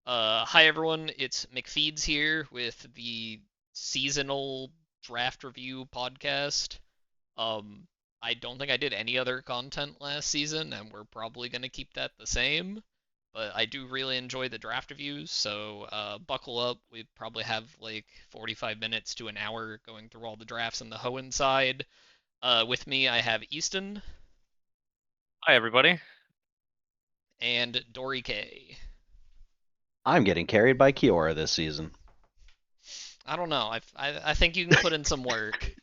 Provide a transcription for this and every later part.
Hi everyone, it's McFeeds here with the seasonal draft review podcast. Um, I don't think I did any other content last season, and we're probably gonna keep that the same. But I do really enjoy the draft reviews, so buckle up. We probably have like 45 minutes to an hour going through all the drafts on the Hoenn side. With me, I have Eastonn Hi, everybody. and Dorey K. I'm getting carried by Kiora this season. I don't know. I think you can put in some work.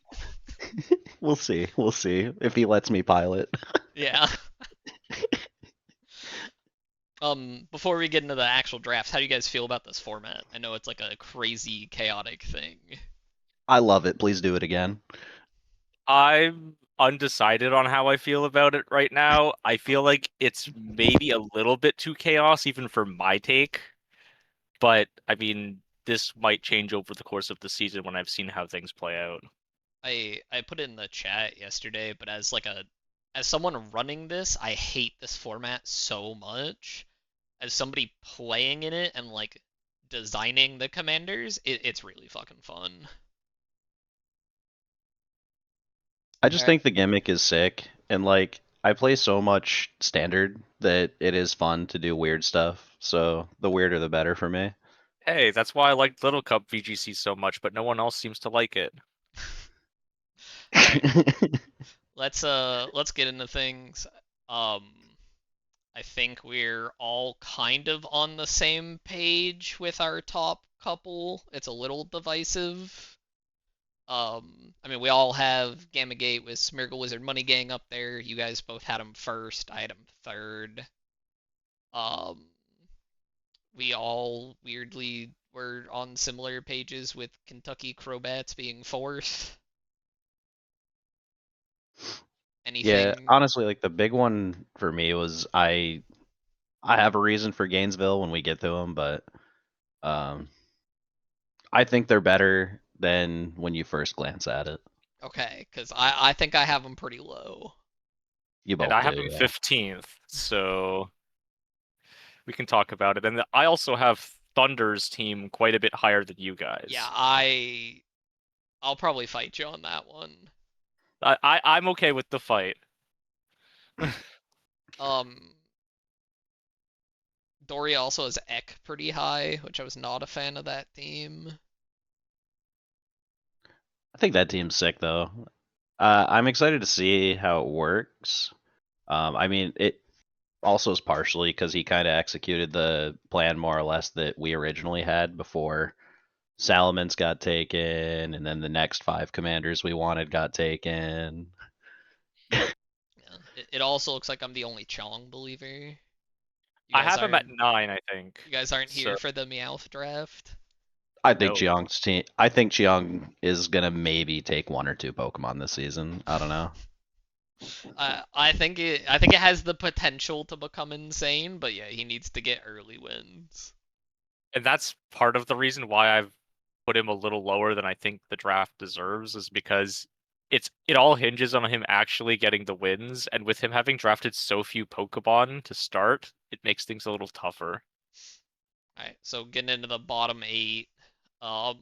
We'll see. We'll see if he lets me pilot. Yeah. Before we get into the actual drafts, how do you guys feel about this format? I know it's like a crazy, chaotic thing. I love it. Please do it again. I'm undecided on how I feel about it right now. I feel like it's maybe a little bit too chaos, even for my take. But I mean, this might change over the course of the season when I've seen how things play out. I put it in the chat yesterday, but as someone running this, I hate this format so much. As somebody playing in it and like designing the commanders, it's really fucking fun. I just Okay. think the gimmick is sick, and like I play so much standard that it is fun to do weird stuff. So the weirder the better for me. Hey, that's why I like Little Cup VGC so much, but no one else seems to like it. All right, let's get into things. Um, I think we're all kind of on the same page with our top couple. It's a little divisive. I mean, we all have Gamma Gate with Smeargle Wizard Money Gang up there. You guys both had him first. I had him third. Um, we all weirdly were on similar pages with Kentucky Crowbats being fourth. Yeah, Anything? honestly, like the big one for me was I have a reason for Gainesville when we get to them, but um I think they're better than when you first glance at it. Okay, because I think I have them pretty low. You And both I have do, him yeah. 15th, so we can talk about it. And I also have Thunder's team quite a bit higher than you Yeah, guys. I'll probably fight you on that one. I'm okay with the fight. Um, Dorey also has Eck pretty high, which I was not a fan of that team. I think that team's sick though. I'm excited to see how it works. I mean, it also is partially because he kind of executed the plan more or less that we originally had before Salamence got taken, and then the next 5 commanders we wanted got taken. Yeah. It also looks like I'm the only Chong believer. You I guys have him at aren't 9, I think. you guys aren't So here for the Meowth draft. I think no. Chiang's team. I think Chiang is gonna maybe take 1 or 2 Pokemon this season. I don't know. I think it has the potential to become insane, but yeah, he needs to get early wins. And that's part of the reason why I've put him a little lower than I think the draft deserves, is because it all hinges on him actually getting the wins, and with him having drafted so few Pokemon to start, it makes things a little tougher. Alright, so getting into the bottom eight. Um,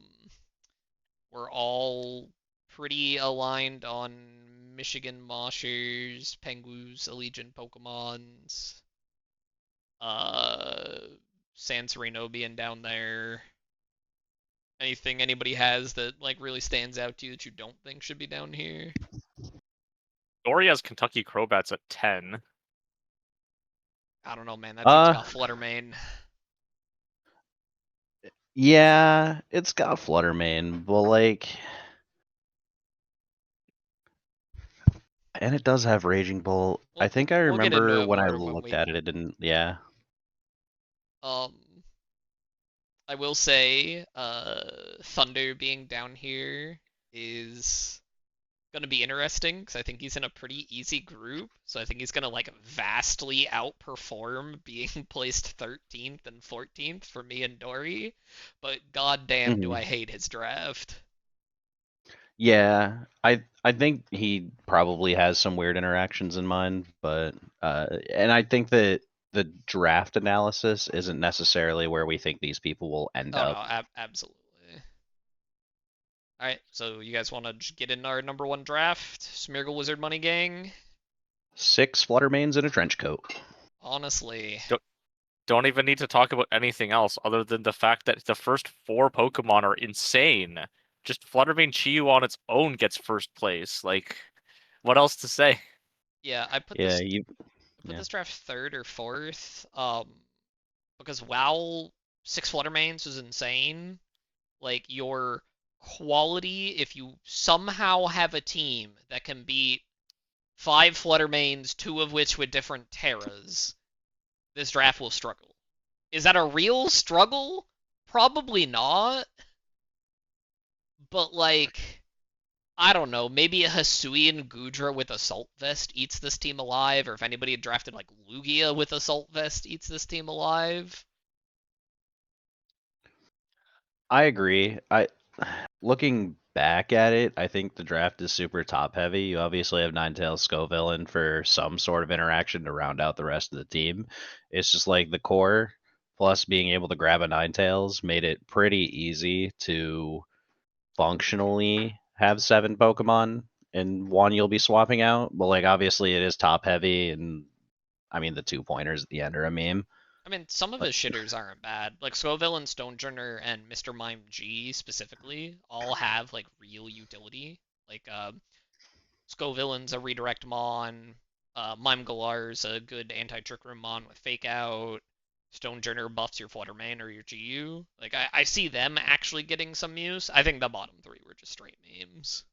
we're all pretty aligned on Michigan Moshers, Pengus, Allegiant Pokemons, uh, Sansorino being down there. Anything anybody has that like really stands out to you that you don't think should be down here? Dorey has Kentucky Crowbats at 10. I don't know, man. That team's Uh, got Fluttermane. yeah, it's got Fluttermane, but like, and it does have Raging Bolt. I We'll think I we'll get into remember it when I more when looked we at it, it didn't. Yeah, um. I will say, Thunder being down here is gonna be interesting because I think he's in a pretty easy group. So I think he's gonna like vastly outperform being placed 13th and 14th for me and Dorey. But goddamn, do hmm I hate his draft. yeah. I think he probably has some weird interactions in mind, but and I think that the draft analysis isn't necessarily where we think these people will end Oh no, up. absolutely. All right, so you guys want to just get in our number one draft, Smeargle Wizard Money Gang? 6 Fluttermanes in a trench coat. Honestly, Don't even need to talk about anything else other than the fact that the first 4 Pokemon are insane. Just Fluttermane Chiyu on its own gets first place. Like, what else to say? yeah, I put Yeah, this yeah. draft third or fourth, because WoW 6 Fluttermanes is insane. Like your quality, if you somehow have a team that can beat 5 Fluttermanes, 2 of which with different Terras, this draft will struggle. Is that a real struggle? Probably not. But like, I don't know, maybe a Hisuian Gudra with Assault Vest eats this team alive, or if anybody had drafted like Lugia with Assault Vest eats this team alive. I agree. Looking back at it, I think the draft is super top heavy. You obviously have Ninetales Scovillain for some sort of interaction to round out the rest of the team. It's just like the core plus being able to grab a Ninetales made it pretty easy to functionally have 7 Pokemon and one you'll be swapping out. But like obviously it is top heavy, and I mean the 2 pointers at the end are a meme. I mean, some of But his shitters aren't bad. Like Scovillain, Stonejourner, and Mr. Mime G specifically all have like real utility. Like Scovillain's a redirect Mon, Mime Galar's a good anti-trick room Mon with Fake Out. Stonejourner buffs your Fluttermane or your GU. Like I see them actually getting some use. I think the bottom 3 were just straight memes.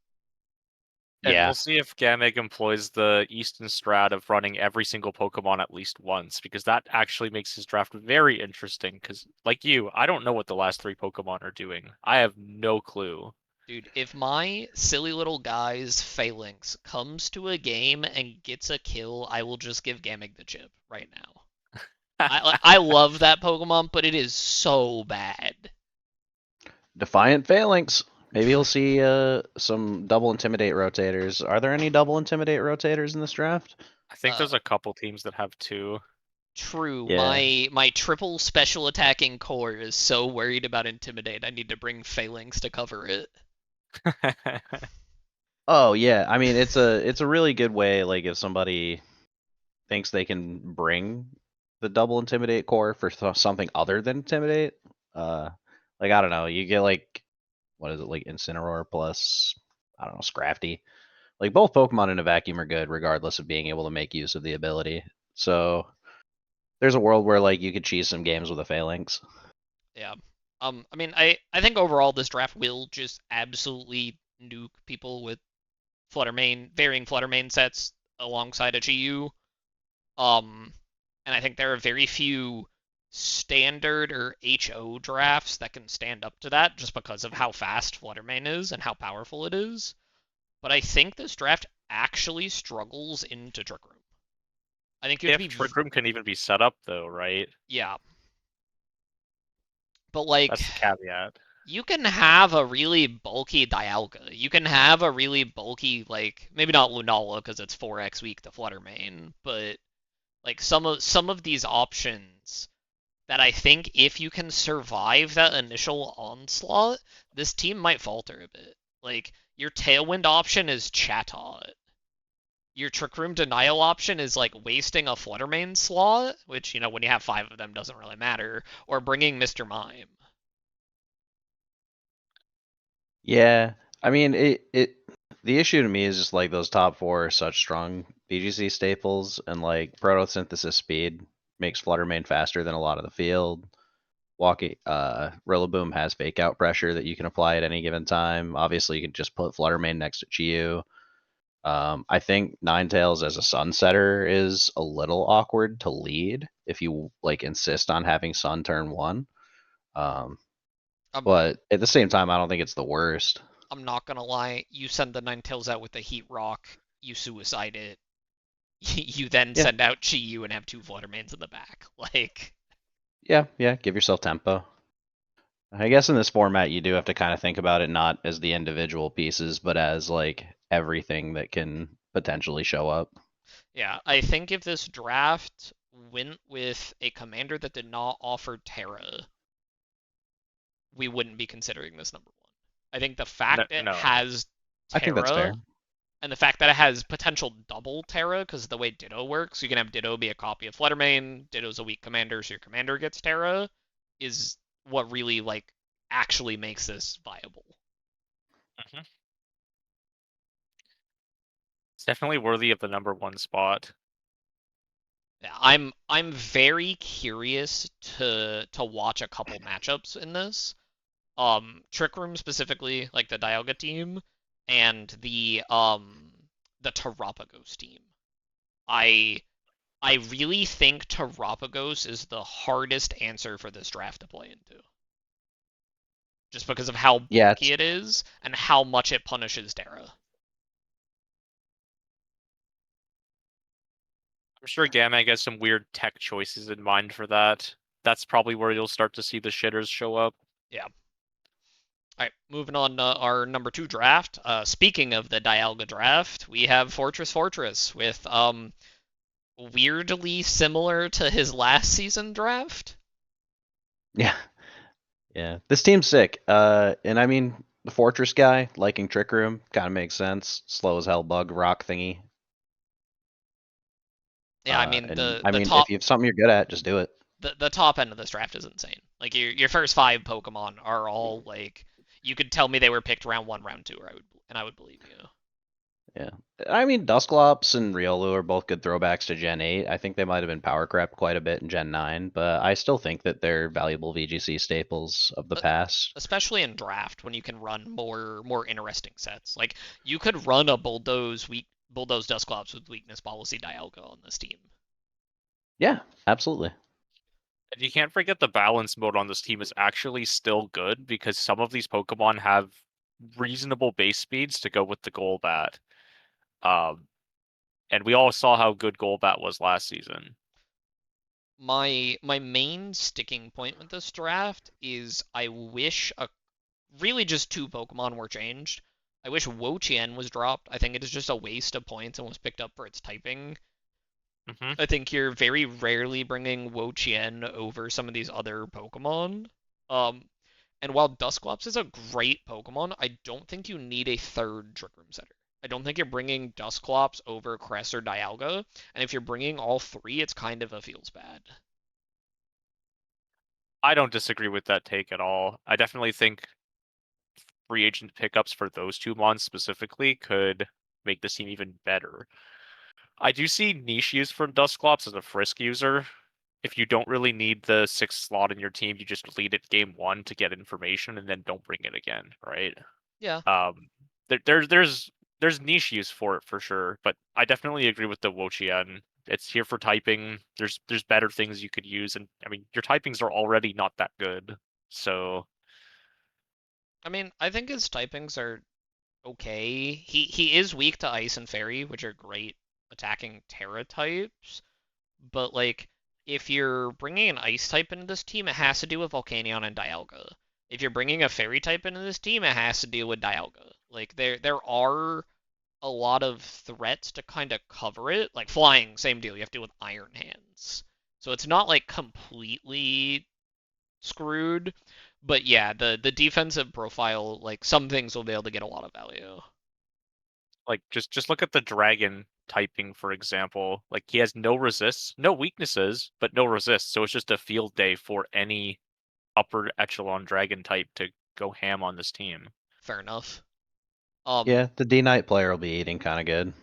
And yeah, we'll see if Gameg employs the Eastonn strat of running every single Pokemon at least once, because that actually makes his draft very interesting. Because, like you, I don't know what the last 3 Pokemon are doing. I have no clue. Dude, if my silly little guy's Phalanx comes to a game and gets a kill, I will just give Gamig the chip right now. I love that Pokemon, but it is so bad. Defiant Phalanx. Maybe you'll see some double intimidate rotators. Are there any double intimidate rotators in this draft? I think there's a couple teams that have 2. True, Yeah. my triple special attacking core is so worried about Intimidate, I need to bring Phalanx to cover it. Oh yeah. I mean, it's a really good way. Like if somebody thinks they can bring the double intimidate core for something other than intimidate, like I don't know, you get like what is it, like Incineroar plus I don't know, Scrafty. Like both Pokemon in a vacuum are good, regardless of being able to make use of the ability. So there's a world where like you could cheese some games with a Phalanx. Yeah. I mean, I think overall this draft will just absolutely nuke people with varying Fluttermane sets alongside a GU. And I think there are very few standard or HO drafts that can stand up to that just because of how fast Fluttermane is and how powerful it is. But I think this draft actually struggles into Trick Room. I think you have to If be, Trick Room can even be set up, though, right? yeah. But like, That's the caveat. you can have a really bulky Dialga. You can have a really bulky, like, maybe not Lunala because it's 4x weak to Fluttermane, but like some of these options that I think if you can survive that initial onslaught, this team might falter a bit. Like your Tailwind option is Chatot. Your Trick Room Denial option is like wasting a Fluttermane slot, which when you have 5 of them doesn't really matter, or bringing Mr. Mime. Yeah, I mean it. The issue to me is just like those top 4 are such strong BGC staples, and like photosynthesis speed makes Fluttermane faster than a lot of the field. Walking, Rillaboom has fake out pressure that you can apply at any given time. Obviously, you can just put Fluttermane next to Chiyu. I think Ninetales as a Sunsetter is a little awkward to lead if you like insist on having Sun turn 1. Um, I'm but at the same time, I don't think it's the worst. I'm not gonna lie. You send the Ninetales out with the Heat Rock. You suicide it. You then Yeah, send out Chi-Yu and have 2 Fluttermanes in the back. Like, yeah. Give yourself tempo. I guess in this format, you do have to kind of think about it not as the individual pieces, but as like everything that can potentially show up. yeah, I think if this draft went with a commander that did not offer Terra, we wouldn't be considering this number one. I think the No, fact it no. has I think that's fair. Terra and the fact that it has potential double Terra, because the way Ditto works, you can have Ditto be a copy of Fluttermane, Ditto's a weak commander, so your commander gets Terra, is what really like actually makes this viable. Mhm. It's definitely worthy of the number one spot. Yeah, I'm very curious to watch a couple matchups in this. Trick Room specifically, like the Dialga team, and the Terapagos team. I I really think Terapagos is the hardest answer for this draft to play into. Just because of how Yeah, bulky it is and how much it punishes Dara. I'm sure Gamag has some weird tech choices in mind for that. That's probably where you'll start to see the shitters show up. Yeah. All right, moving on to our number 2 draft. Speaking of the Dialga draft, we have Fortress with weirdly similar to his last season draft. yeah, yeah. This team's sick. And I mean, the Fortress guy liking Trick Room kind of makes sense. Slow as hell bug rock thingy. Yeah, I mean And the I the mean, top if you have something you're good at, just do it. the top end of this draft is insane. Like your first 5 Pokemon are all like you could tell me they were picked round 1, round 2, or I would believe you. Yeah. I mean, Dusclops and Riolu are both good throwbacks to Gen 8. I think they might have been power crept quite a bit in Gen 9, but I still think that they're valuable VGC staples of the past. Especially in draft when you can run more interesting sets. Like you could run a Bulldoze Dusclops with weakness policy Dialga on this team. Yeah, absolutely. And you can't forget the balance mode on this team is actually still good because some of these Pokemon have reasonable base speeds to go with the Golbat. And we all saw how good Golbat was last season. My main sticking point with this draft is I wish really just 2 Pokemon were changed. I wish Wo-Chien was dropped. I think it is just a waste of points and was picked up for its typing. Mm-hmm. I think you're very rarely bringing Wo-Chien over some of these other Pokemon. Um, and while Dusclops is a great Pokemon, I don't think you need a third Trick Room setter. I don't think you're bringing Dusclops over Cress or Dialga, and if you're bringing all 3, it's kind of a feels bad. I don't disagree with that take at all. I definitely think free agent pickups for those 2 mons specifically could make this team even better. I do see niche use for Dusclops as a Frisk user. If you don't really need the 6th slot in your team, you just lead it game 1 to get information and then don't bring it again, right? Yeah. There's niche use for it for sure, but I definitely agree with the Wo-Chien. It's here for typing. There's better things you could use, and I mean your typings are already not that good, so I mean, I think his typings are okay. He is weak to Ice and Fairy, which are great attacking Terra types, but like if you're bringing an Ice type into this team, it has to do with Volcanion and Dialga. If you're bringing a Fairy type into this team, it has to deal with Dialga. Like there are a lot of threats to kind of cover it. Like flying, same deal. You have to deal with Iron Hands. So it's not like completely screwed. But yeah, the defensive profile, like some things will be able to get a lot of value. like just look at the dragon typing for example. Like he has no resists, no weaknesses, but no resists. So it's just a field day for any upper echelon dragon type to go ham on this team. Fair enough. Yeah, the D Knight player will be eating kind of good.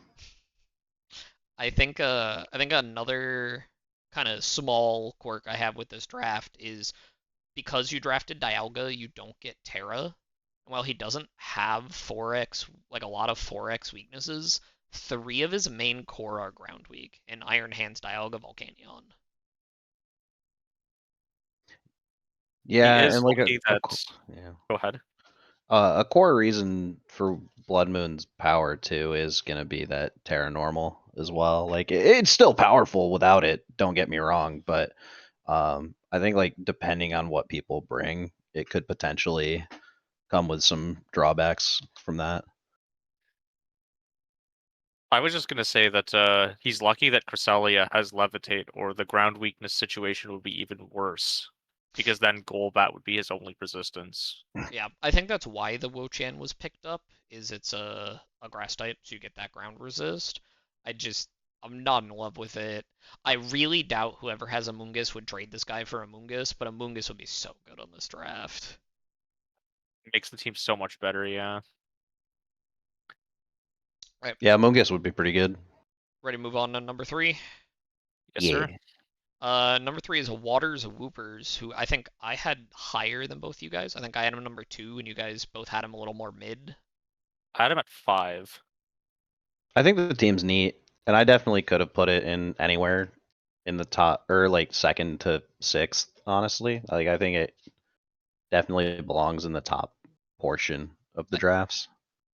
I think another kind of small quirk I have with this draft is because you drafted Dialga, you don't get Terra. While he doesn't have 4x, like a lot of 4x weaknesses, 3 of his main core are ground weak, and Iron Hands, Dialga, Volcanion. He Yeah, is and like lucky that. yeah. Go ahead. A core reason for Blood Moon's power too is gonna be that Terra Normal as well. Like it's still powerful without it. Don't get me wrong, but I think like depending on what people bring, it could potentially come with some drawbacks from that. I was just gonna say that he's lucky that Cresselia has Levitate, or the ground weakness situation would be even worse. Because then Golbat would be his only resistance. Yeah, I think that's why the Wo-Chan was picked up, is it's a grass type, so you get that ground resist. I'm not in love with it. I really doubt whoever has Amoonguss would trade this guy for Amoonguss, but Amoonguss would be so good on this draft. It makes the team so much better, yeah. Right, Yeah, Mungus would be pretty good. ready to move on to number 3? Yes, sir. Number 3 is Waters Whoopers, who I think I had higher than both you guys. I think I had him number 2, and you guys both had him a little more mid. I had him at 5. I think the team's neat, and I definitely could have put it in anywhere in the top or like second to sixth. Honestly, like I think it definitely belongs in the top portion of the drafts.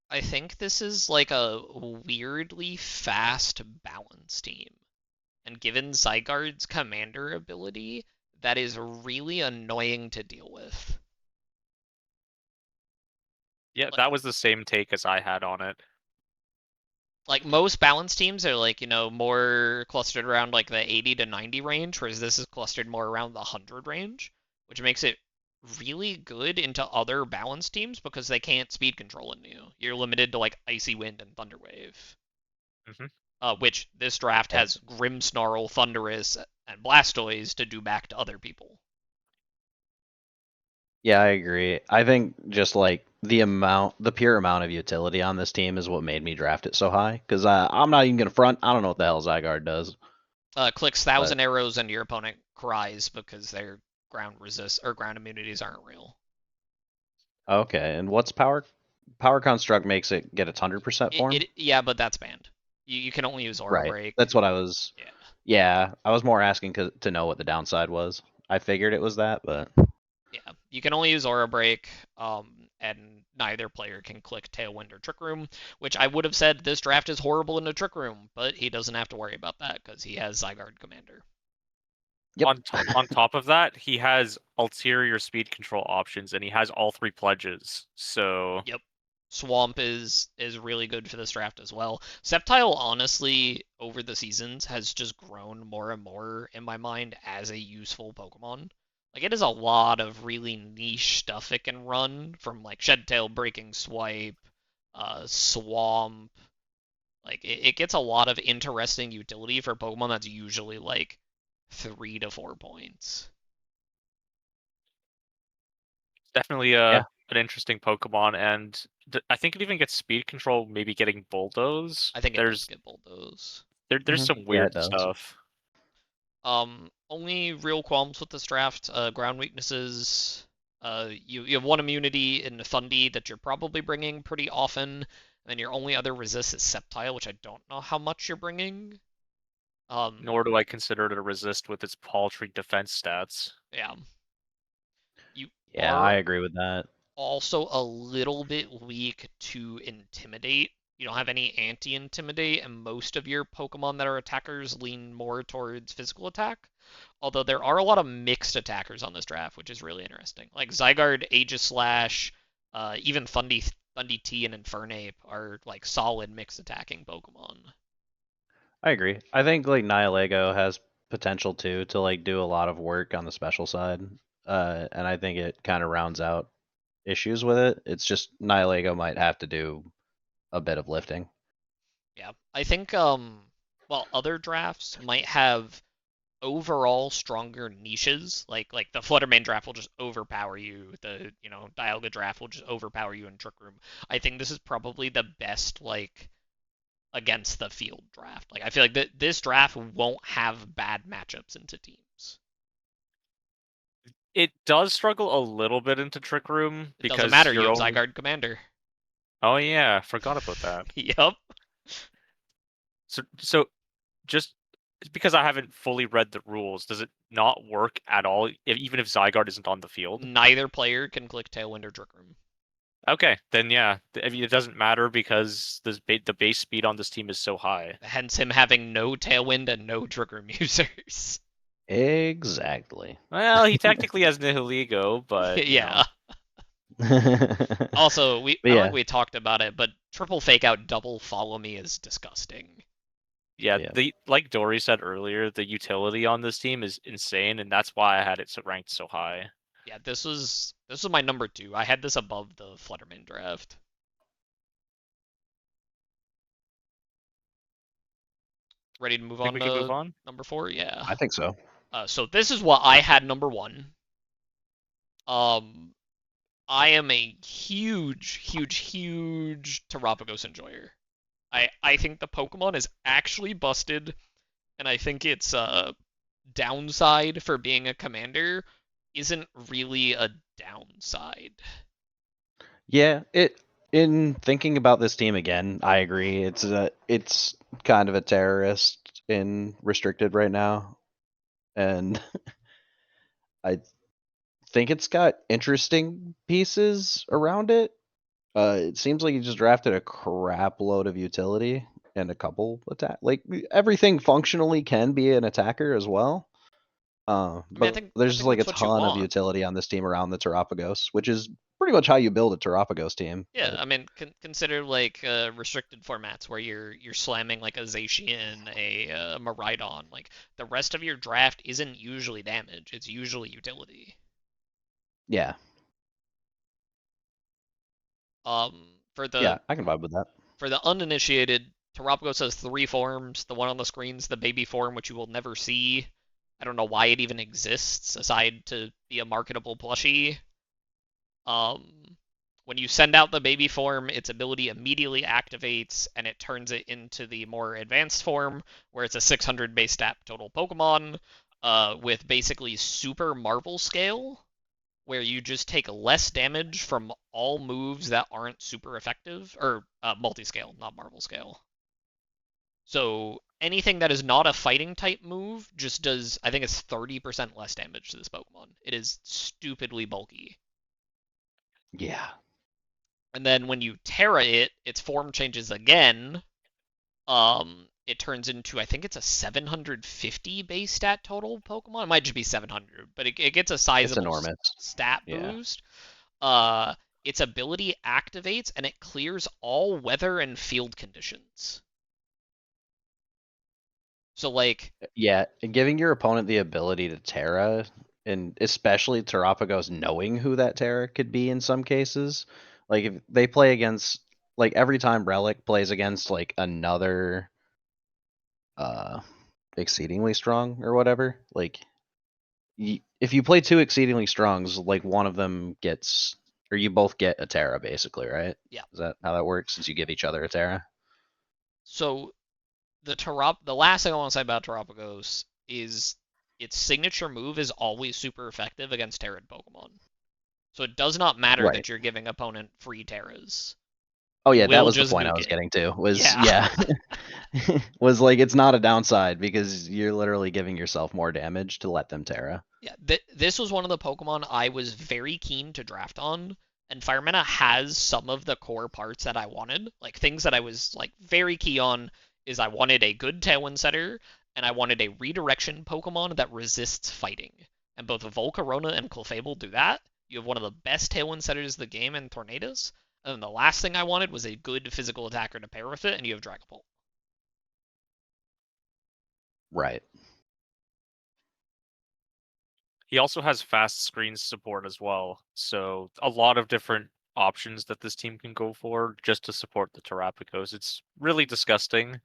I think this is like a weirdly fast balance team. And given Zygarde's commander ability, that is really annoying to deal with. Yeah, that was the same take as I had on it. Like most balance teams are like, more clustered around like the 80 to 90 range, whereas this is clustered more around the 100 range, which makes it really good into other balance teams because they can't speed control into you. You're limited to like Icy Wind and Thunder Wave. Which this draft has Grimmsnarl, Thundurus, and Blastoise to do back to other people. Yeah, I agree. I think just like the pure amount of utility on this team is what made me draft it so high. Because I'm not even gonna front. I don't know what the hell Zygarde does. Clicks 1,000 arrows and your opponent cries because their ground resist or ground immunities aren't real. Okay, and what's power construct makes it get its 100% form? Yeah, but that's banned. You can only use Aura Right. Break. That's what I was. Yeah. Yeah, I was more asking to know what the downside was. I figured it was that, but Yeah, you can only use Aura Break, and neither player can click Tailwind or Trick Room, which I would have said this draft is horrible in the Trick Room, but he doesn't have to worry about that because he has Zygarde Commander. yep. On top of that, he has ulterior speed control options, and he has all 3 pledges. So Yep. Swamp is really good for this draft as well. Sceptile, honestly, over the seasons, has just grown more and more in my mind as a useful Pokemon. Like, it is a lot of really niche stuff it can run, from, like, Shed Tail, Breaking Swipe, Swamp. Like, it gets a lot of interesting utility for Pokemon that's usually, like, 3 to 4 points. definitely Yeah. an interesting Pokemon, and I think it even gets speed control, maybe getting Bulldoze. I think it does get Bulldoze. There's Mhm. some Yeah, weird it does. stuff. Only real qualms with this draft, ground weaknesses. You have 1 immunity in Thundy that you're probably bringing pretty often, and your only other resist is Sceptile, which I don't know how much you're bringing. Nor do I consider it a resist with its paltry defense stats. Yeah. You Yeah, are I agree with that. also a little bit weak to Intimidate. You don't have any anti-intimidate, and most of your Pokemon that are attackers lean more towards physical attack. Although there are a lot of mixed attackers on this draft, which is really interesting. Like Zygarde, Aegislash, even Thundy T and Infernape are like solid mixed attacking Pokemon. I agree. I think like Nihilego has potential too to like do a lot of work on the special side. And I think it kind of rounds out issues with it. It's just Nihilego might have to do a bit of lifting. Yeah, I think well, other drafts might have overall stronger niches. Like the Fluttermane draft will just overpower you. The Dialga draft will just overpower you in Trick Room. I think this is probably the best like against the field draft. Like I feel like this draft won't have bad matchups into teams. It does struggle a little bit into Trick Room It doesn't because matter. You your have own. Zygarde Commander. Oh yeah, forgot about that. Yep. So just because I haven't fully read the rules, does it not work at all, even if Zygarde isn't on the field? Neither player can click Tailwind or Trick Room. Okay, then yeah. I mean, it doesn't matter because the base speed on this team is so high. Hence him having no Tailwind and no Trick Room users. Exactly. Well, he technically has Nihilego, but Yeah. Also, I But don't yeah, think we talked about it, but triple fake out, double follow me is disgusting. Yeah, yeah. like Dorey said earlier, the utility on this team is insane, and that's why I had it ranked so high. Yeah, this was my number 2. I had this above the Flutterman draft. Ready to move Think on we can move to on? number 4? Yeah. I think so. So this is what I had number 1. Um, I am a huge, huge, huge Terapagos enjoyer. I think the Pokemon is actually busted, and I think its downside for being a commander isn't really a downside. Yeah, it in thinking about this team again, I agree. It's kind of a terrorist in restricted right now, and I think it's got interesting pieces around it. It seems like he just drafted a crap load of utility and a couple attack. Like everything functionally can be an attacker as well. I mean, But there's I just think like a that's what you ton of want. utility on this team around the Terapagos, which is pretty much how you build a Terapagos team. Yeah, I mean, consider like restricted formats where you're slamming like a Zacian, a Miraidon. Like the rest of your draft isn't usually damage; it's usually utility. Yeah, For the yeah, I can vibe with that. for the uninitiated, Terapagos has 3 forms. The one on the screen's the baby form, which you will never see. I don't know why it even exists, aside to be a marketable plushie. Um, when you send out the baby form, its ability immediately activates, and it turns it into the more advanced form, where it's a 600 base stat total Pokemon, with basically super Marvel scale, where you just take less damage from all moves that aren't super effective, or multi-scale, not Marvel scale. So anything that is not a fighting type move just does, I think it's 30% less damage to this Pokemon. It is stupidly bulky. Yeah, And then when you Terra it, its form changes again. It turns into, I think it's a 750 base stat total Pokemon. It might just be 700, but it gets a it's sizable enormous. stat Yeah, boost. Its ability activates and it clears all weather and field conditions. So like, yeah, and giving your opponent the ability to Terra, and especially Terapagos knowing who that Terra could be in some cases. Like if they play against, like every time Relic plays against like another uh exceedingly strong or whatever, like if you play two exceedingly strongs, like one of them gets, or you both get a Terra basically, right? yeah. Is that how that works? Since you give each other a Terra? So the last thing I want to say about Terapagos is its signature move is always super effective against Terran Pokemon. So it does not matter Right. that you're giving opponent free Terras. Oh You yeah, that will was the just point I nuke was it. getting to. Was Yeah. yeah. Was like it's not a downside because you're literally giving yourself more damage to let them Terra. Yeah, this was one of the Pokemon I was very keen to draft on, and Firemena has some of the core parts that I wanted. Like things that I was like very key on is I wanted a good Tailwind setter, and I wanted a redirection Pokemon that resists fighting. And both Volcarona and Clefable do that. You have one of the best Tailwind setters in the game in Tornadus. And then the last thing I wanted was a good physical attacker to pair with it, and you have Dragapult. Right. He also has fast screen support as well, so a lot of different options that this team can go for just to support the Terapagos. It's really disgusting.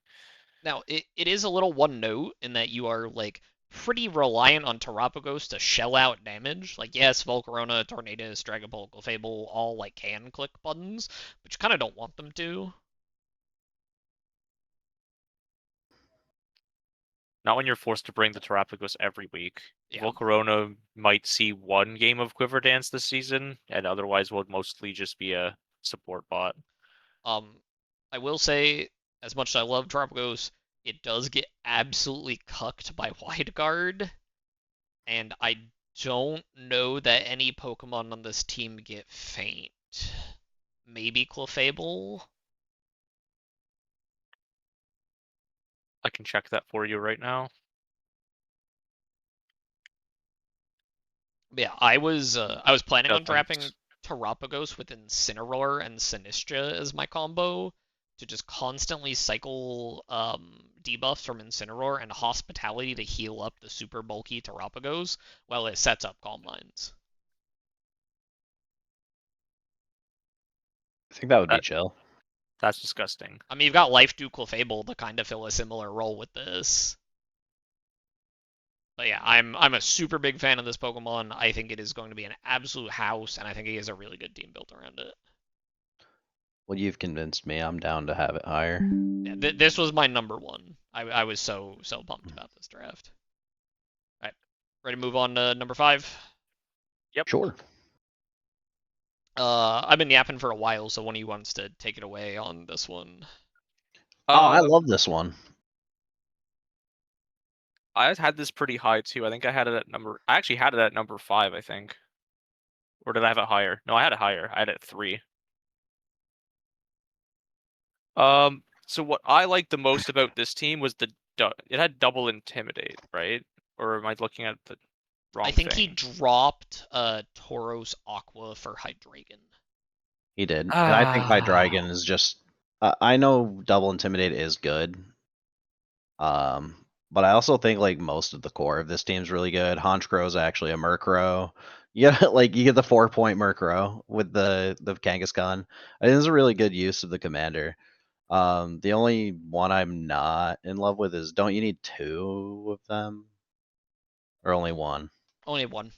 Now, it is a little one note in that you are like pretty reliant on Terapagos to shell out damage. Like, yes, Volcarona, Tornadus, Dragapult, Clefable all like can click buttons, but you kind of don't want them to. Not when you're forced to bring the Terapagos every week. Yeah. Volcarona might see one game of Quiver Dance this season, and otherwise will mostly just be a support bot. I will say, as much as I love Terapagos, it does get absolutely cucked by Wide Guard, and I don't know that any Pokemon on this team get Faint. Maybe Clefable. I can check that for you right now. But yeah, I was planning No on drafting thanks. Terapagos with Incineroar and Sinistcha as my combo to just constantly cycle debuffs from Incineroar and Hospitality to heal up the super bulky Terapagos while it sets up Calm Minds. I think that would be That- chill. That's disgusting. I mean, you've got Life Duke Clefable to kind of fill a similar role with this. But yeah, I'm a super big fan of this Pokemon. I think it is going to be an absolute house, and I think he has a really good team built around it. Well, you've convinced me. I'm down to have it higher. Yeah, this was my number one. I was so pumped about this draft. All right, ready to move on to number 5? Yep. Sure. I've been yapping for a while, so one of you wants to take it away on this one. Oh, I love this one. I had this pretty high too. I think I had it at number. I actually had it at number 5. I think. Or did I have it higher? No, I had it higher. I had it at 3. So what I liked the most about this team was it had double intimidate, right? Or am I looking at the wrong I think thing? he dropped Tauros Aqua for Hydreigon. He did. And I think Hydreigon is just I know double intimidate is good. But I also think like most of the core of this team's really good. Honchkrow is actually a Murkrow. Yeah, like you get the 4-point Murkrow with the Kangaskhan. I think it's a really good use of the commander. The only one I'm not in love with is don't you need 2 of them? Or only 1? Only one.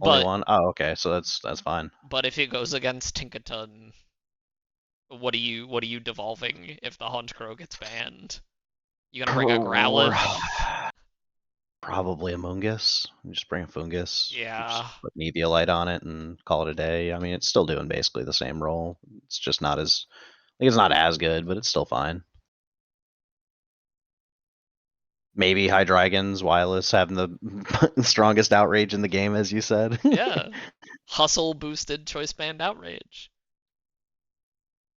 Only But 1? Oh, okay, so that's fine. but if it goes against Tinkaton, what are you devolving if the Honchkrow gets banned? You gonna bring a Growlithe? Probably a Mungus. Just bring a Fungus. Yeah. Just put an Eviolite on it and call it a day. I mean, it's still doing basically the same role. It's just not as, I think it's not as good, but it's still fine. Maybe Hydreigon's Wireless having the strongest outrage in the game, as you said. Yeah. Hustle boosted choice band outrage.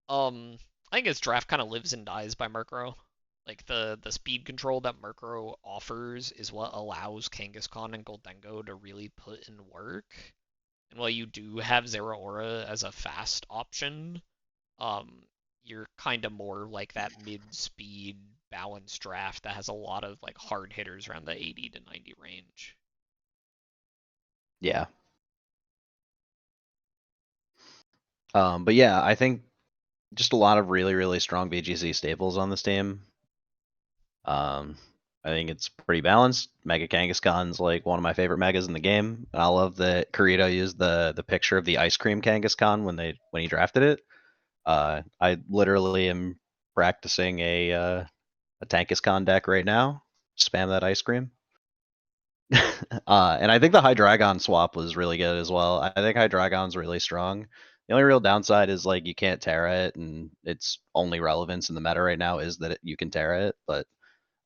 I think his draft kind of lives and dies by Murkrow. Like the speed control that Murkrow offers is what allows Kangaskhan and Goldengo to really put in work. And while you do have Zeraora as a fast option, you're kind of more like that mid-speed balanced draft that has a lot of like hard hitters around the 80 to 90 range. Yeah. But yeah, I think just a lot of really, really strong BGC staples on this team. I think it's pretty balanced. Mega Kangaskhan's like one of my favorite megas in the game. I love that Kurito used the picture of the ice cream Kangaskhan when he drafted it. I literally am practicing a Tankaskhan deck right now. Spam that ice cream. And I think the Hydreigon swap was really good as well. I think Hydreigon's really strong. The only real downside is like you can't Terra it, and its only relevance in the meta right now is that you can Terra it. But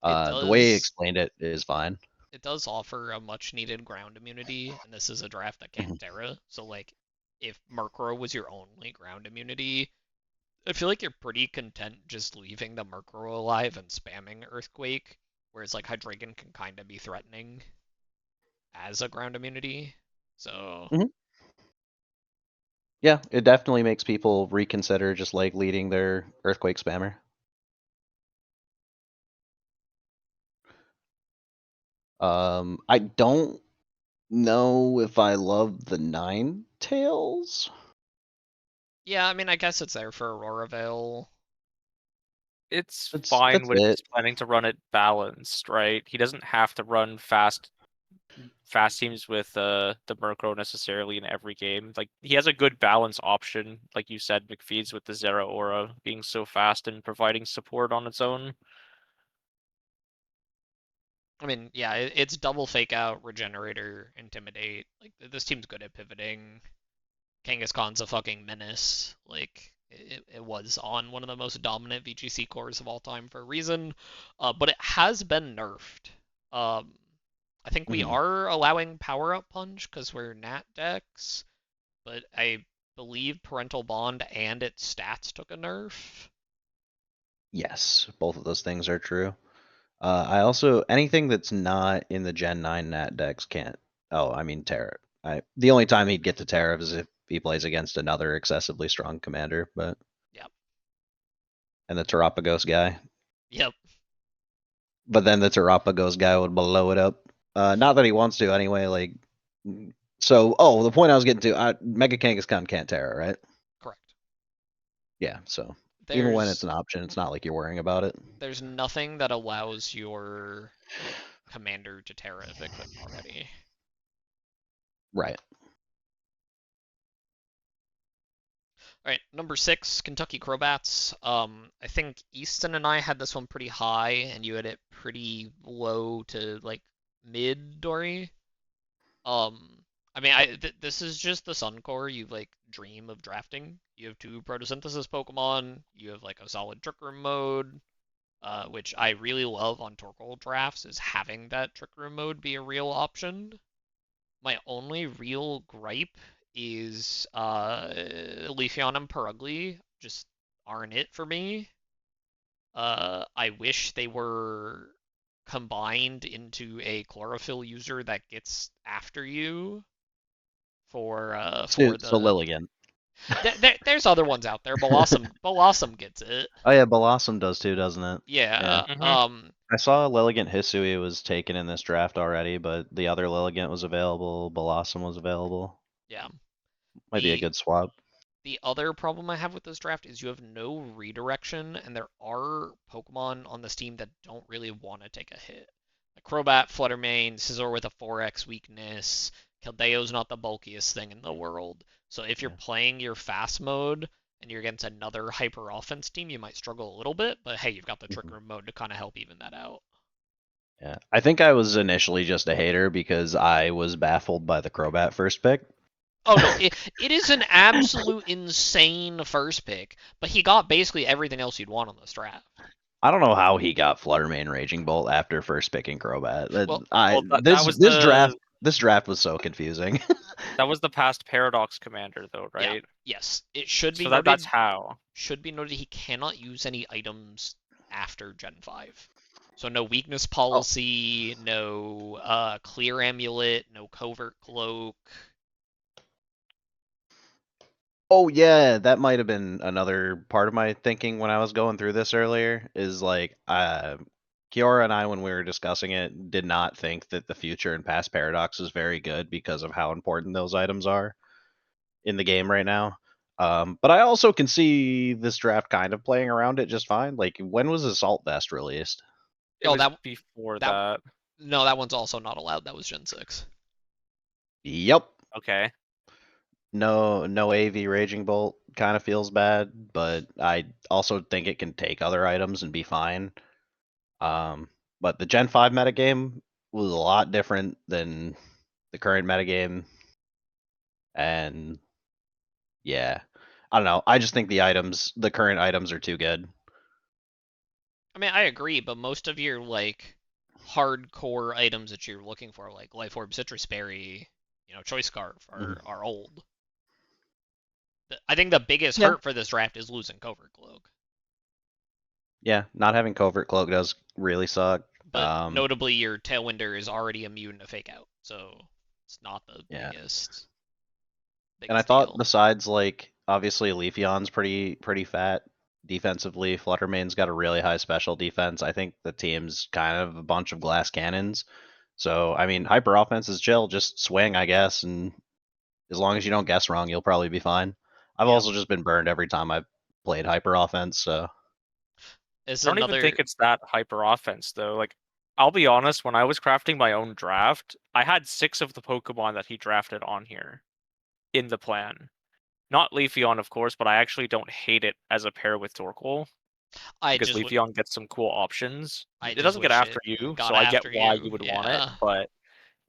the way he explained it is fine. It does offer a much needed ground immunity, and this is a draft that can't Terra. So like, if Murkrow was your only ground immunity, I feel like you're pretty content just leaving the Murkrow alive and spamming Earthquake, whereas like Hydreigon can kind of be threatening as a ground immunity. So Yeah, it definitely makes people reconsider just like leading their Earthquake spammer. I don't know if I love the Ninetales. yeah, I mean, I guess it's there for Aurora Veil. It's That's fine when it. he's planning to run it balanced, right? He doesn't have to run fast teams with the Murkrow necessarily in every game. Like he has a good balance option, like you said, McFeeds with the Zeraora being so fast and providing support on its own. I mean, yeah, it's double fake out, regenerator, intimidate. Like this team's good at pivoting. Kangaskhan's a fucking menace. Like it was on one of the most dominant VGC cores of all time for a reason, but it has been nerfed. I think we are allowing power up punch because we're Nat decks, but I believe parental bond and its stats took a nerf. Yes, both of those things are true. I also anything that's not in the Gen 9 Nat decks can't. Oh, I mean Terra. The only time he'd get to Terra is he plays against another excessively strong commander, but Yep. and the Terapagos guy. Yep. But then the Terapagos guy would blow it up. Not that he wants to anyway. Like, so the point I was getting to, Mega Kangaskhan can't Terra, right? Correct. Yeah. So even when it's There's an option, it's not like you're worrying about it. there's nothing that allows your commander to Terra if it couldn't already. Right. All right, number 6, Kentucky Crobats. I think Eastonn and I had this one pretty high, and you had it pretty low to like mid, Dorey. I mean, this is just the Sun Core you like dream of drafting. You have 2 Photosynthesis Pokemon. You have like a solid Trick Room mode, which I really love on Torkoal drafts, is having that Trick Room mode be a real option. My only real gripe is Leafeon and Purugly just aren't it for me. I wish they were combined into a chlorophyll user that gets after you for So the Lilligant. there's other ones out there. Blossom gets it. Oh yeah, Blossom does too, doesn't it? Yeah. Mhm. I saw Lilligant Hisui was taken in this draft already, but the other Lilligant was available. Blossom was available. Yeah. Might be a The good swap. The other problem I have with this draft is you have no redirection, and there are Pokemon on this team that don't really want to take a hit. Like Crobat, Fluttermane, Scizor with a 4x weakness, Keldeo's not the bulkiest thing in the world. So if you're playing your fast mode and you're against another hyper offense team, you might struggle a little bit, but hey, you've got the Trick Room mode to kind of help even that out. Yeah, I think I was initially just a hater because I was baffled by the Crobat first pick. Oh no, it is an absolute insane first pick, but he got basically everything else you'd want on this draft. I don't know how he got Fluttermane Raging Bolt after first picking Crobat. Well, This draft was so confusing. That was the past Paradox commander, though, yeah, right? yes, it should be So noted. that's how. Should be noted he cannot use any items after Gen 5. So no weakness policy, no clear amulet, no covert cloak. Oh yeah, that might have been another part of my thinking when I was going through this earlier. Is like, Kiora and I, when we were discussing it, did not think that the future in past Paradox is very good because of how important those items are in the game right now. But I also can see this draft kind of playing around it just fine. Like, when was Assault Vest released? It Oh, was that before that- that. No, that one's also not allowed. That was Gen 6. Yep. Okay. No AV Raging Bolt kind of feels bad, but I also think it can take other items and be fine. But the Gen 5 metagame was a lot different than the current metagame. And yeah, I don't know. I just think the current items are too good. I mean, I agree, but most of your like hardcore items that you're looking for, like Life Orb, Citrus Berry, Choice Scarf, are old. I think the biggest hurt for this draft is losing Covert Cloak. Yeah, not having Covert Cloak does really suck. But notably, your Tailwinder is already immune to Fake Out, so it's not the biggest. And I thought deal. besides, like, obviously Leafeon's pretty fat defensively. Fluttermane's got a really high special defense. I think the team's kind of a bunch of glass cannons. So I mean, hyper offense is chill. Just swing, I guess, and as long as you don't guess wrong, you'll probably be fine. I've also just been burned every time I've played hyper offense. So I don't even think it's that hyper offense though. Like, I'll be honest, when I was crafting my own draft, I had 6 of the Pokemon that he drafted on here in the plan. Not Leafeon, of course, but I actually don't hate it as a pair with Torkoal. Because Leafeon gets some cool options. It doesn't get after you, so I get why you would want it. But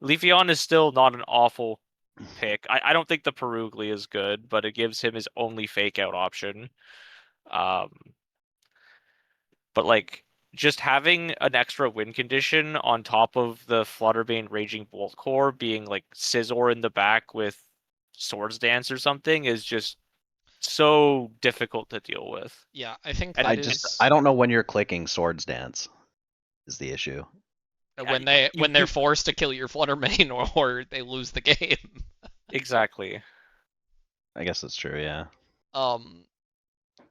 Leafeon is still not an awful pick. I don't think the Purugly is good, but it gives him his only fake out option. But like, just having an extra win condition on top of the Flutterbane Raging Bolt core being like Scizor in the back with Swords Dance or something is just so difficult to deal with. Yeah, I think I don't know when you're clicking Swords Dance is the issue. When they're forced to kill your Fluttermane or they lose the game. Exactly. I guess that's true. Yeah.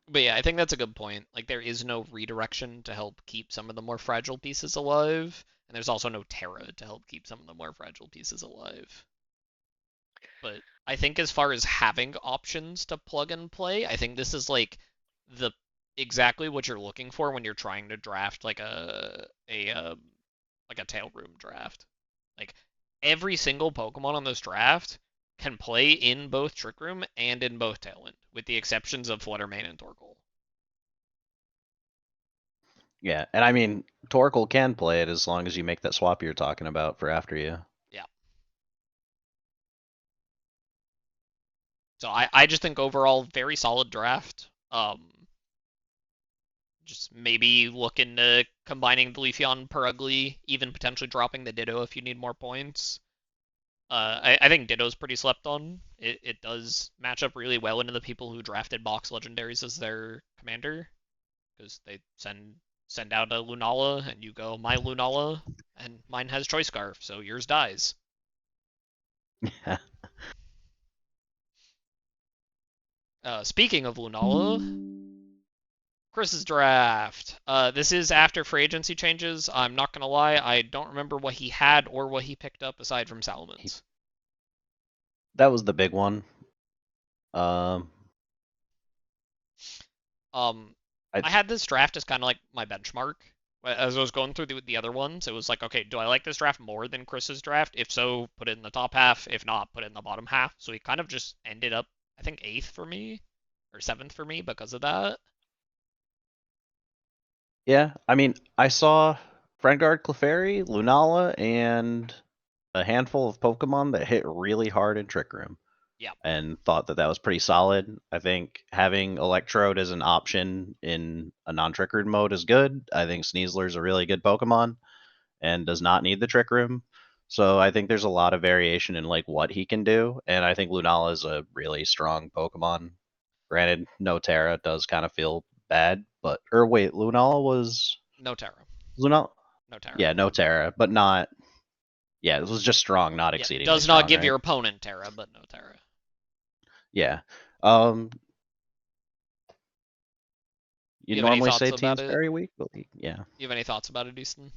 But yeah, I think that's a good point. Like there is no redirection to help keep some of the more fragile pieces alive, and there's also no Terra to help keep some of the more fragile pieces alive. But I think as far as having options to plug and play, I think this is like the exactly what you're looking for when you're trying to draft like a tail room draft. Like every single Pokemon on this draft can play in both Trick Room and in both Tailwind, with the exceptions of Fluttermane and Torkoal. Yeah, and I mean, Torkoal can play it as long as you make that swap you're talking about for after you. Yeah. So I just think overall very solid draft. Just maybe look into combining the Leafeon Purugly, even potentially dropping the Ditto if you need more points. I think Ditto's pretty slept on. It does match up really well into the people who drafted box legendaries as their commander, because they send out a Lunala and you go my Lunala and mine has Choice Scarf, so yours dies. Yeah. Speaking of Lunala, Chris's draft. This is after free agency changes. I'm not gonna lie, I don't remember what he had or what he picked up aside from Salamence. That was the big one. Um, I had this draft as kind of like my benchmark. As I was going through the other ones, it was like, okay, do I like this draft more than Chris's draft? If so, put it in the top half. If not, put it in the bottom half. So he kind of just ended up, I think, 8th for me, or 7th for me because of that. yeah, I mean, I saw Friendguard, Clefairy, Lunala, and a handful of Pokemon that hit really hard in Trick Room. Yeah. And thought that that was pretty solid. I think having Electrode as an option in a non-Trick Room mode is good. I think Sneasler's a really good Pokemon and does not need the Trick Room. So I think there's a lot of variation in like what he can do, and I think Lunala is a really strong Pokemon. Granted, no Terra does kind of feel bad, but or wait, Lunala was No Terra. Lunala? No Terra. Yeah, no Terra, but not. Yeah, it was just strong, not Yeah, exceedingly does not strong, give right? your opponent Terra, but no Terra. Yeah. Um, You you'd have any normally thoughts say about team's it? very weak, but yeah. You have any thoughts about it, Eastonn?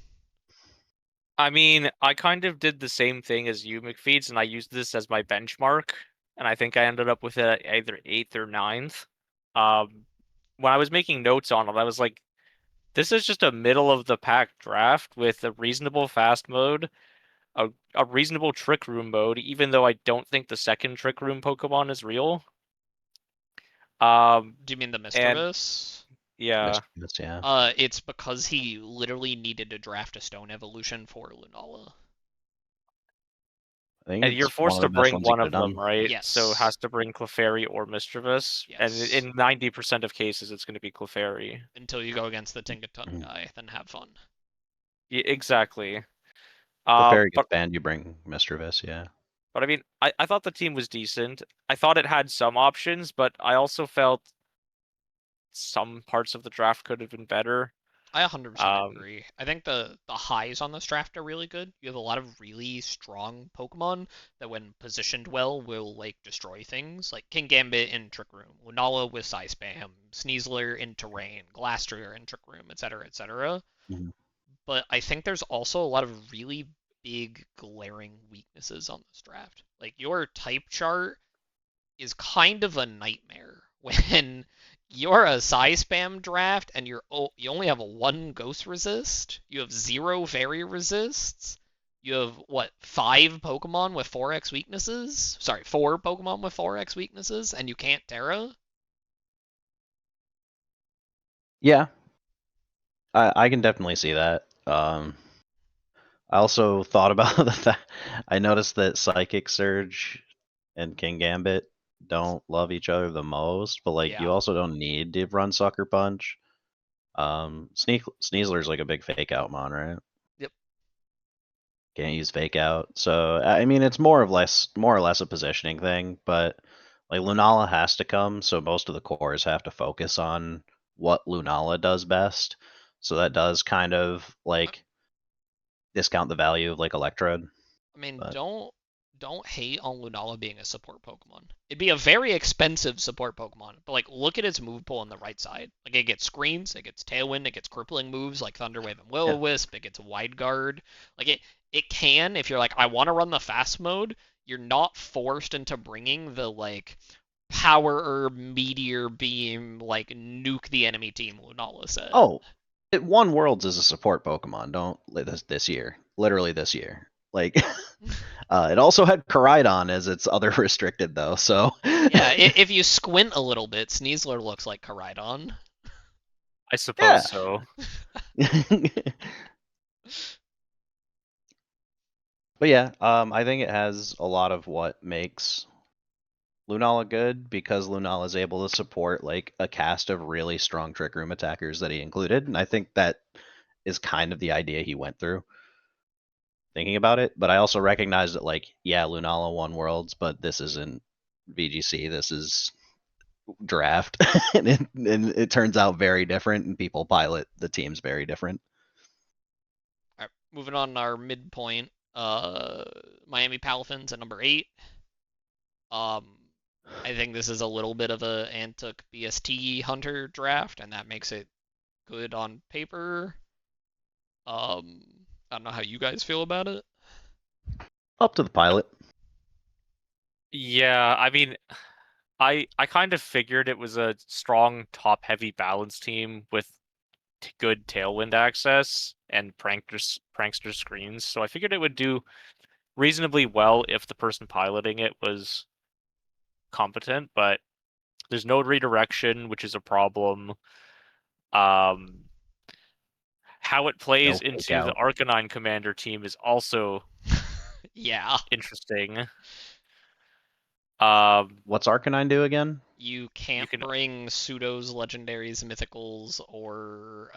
I mean, I kind of did the same thing as you, McFeeds, and I used this as my benchmark, and I think I ended up with it at either 8th or 9th. When I was making notes on it, I was like, this is just a middle of the pack draft with a reasonable fast mode, a reasonable trick room mode, even though I don't think the second trick room Pokemon is real. Do you mean the And Mischievous? yeah, Yeah. It's because he literally needed to draft a Stone Evolution for Lunala. I think and you're it's one forced of to the best bring ones he one could have of them, done. right? So it Yes. has to bring Clefairy or Mischievous, and Yes. in 90% of cases, it's going to be Clefairy. Until you go against the Tinkaton Mhm. guy, then have fun. Yeah, exactly. Clefairy But gets banned, you bring Mischievous, yeah. I mean, I thought the team was decent. I thought it had some options, but I also felt some parts of the draft could have been better. I 100% Um, agree. I think the highs on this draft are really good. You have a lot of really strong Pokemon that, when positioned well, will like destroy things. Like King Gambit in Trick Room, Lunala with Psy Spam, Sneasler in Terrain, Glastrier in Trick Room, etc., etc. Mhm. But I think there's also a lot of really big glaring weaknesses on this draft. Like your type chart is kind of a nightmare when you're a Psy Spam draft and you only have a 1 Ghost resist, you have 0 Fairy resists, you have what, 5 Pokemon with 4x weaknesses? Sorry, 4 Pokemon with 4x weaknesses, and you can't Terra? Yeah, I can definitely see that. I also thought about the fact I noticed that Psychic Surge and King Gambit don't love each other the most, but like you Yeah. also don't need to run Sucker Punch. Sneasler's like a big fake out mon, right? Yep. Can't use fake out. So I mean it's more or less a positioning thing, but like Lunala has to come, so most of the cores have to focus on what Lunala does best. So that does kind of like discount the value of like Electrode. I mean, But don't don't hate on Lunala being a support Pokemon. It'd be a very expensive support Pokemon, but like look at its move pool on the right side. Like it gets screens, it gets Tailwind, it gets crippling moves like Thunder Wave and Will-O-Wisp, it gets Wide Guard. Like it can, if you're like, I want to run the fast mode, you're not forced into bringing the like Power Herb, Meteor Beam, like nuke the enemy team Lunala set. Oh, it won Worlds as a support Pokemon. Don't this year, literally this year. Like, it also had Koraidon as its other restricted though. So yeah, if you squint a little bit, Sneasler looks like Koraidon. I suppose so. But yeah, I think it has a lot of what makes Lunala good, because Lunala is able to support like a cast of really strong Trick Room attackers that he included, and I think that is kind of the idea he went through thinking about it. But I also recognize that, like, yeah, Lunala won Worlds, but this isn't VGC. This is draft, and it turns out very different, and people pilot the teams very different. All right, moving on to our midpoint. Miami Palafins at number 8. I think this is a little bit of a Antuk BST Hunter draft, and that makes it good on paper. I don't know how you guys feel about it. Up to the pilot. Yeah, I mean, I kind of figured it was a strong top-heavy balance team with good Tailwind access and prankster screens, so I figured it would do reasonably well if the person piloting it was competent, but there's no redirection, which is a problem. How it plays No fake into the out. Arcanine Commander team is also Yeah. interesting. What's Arcanine do again? You can't can- bring pseudos, legendaries, mythicals, or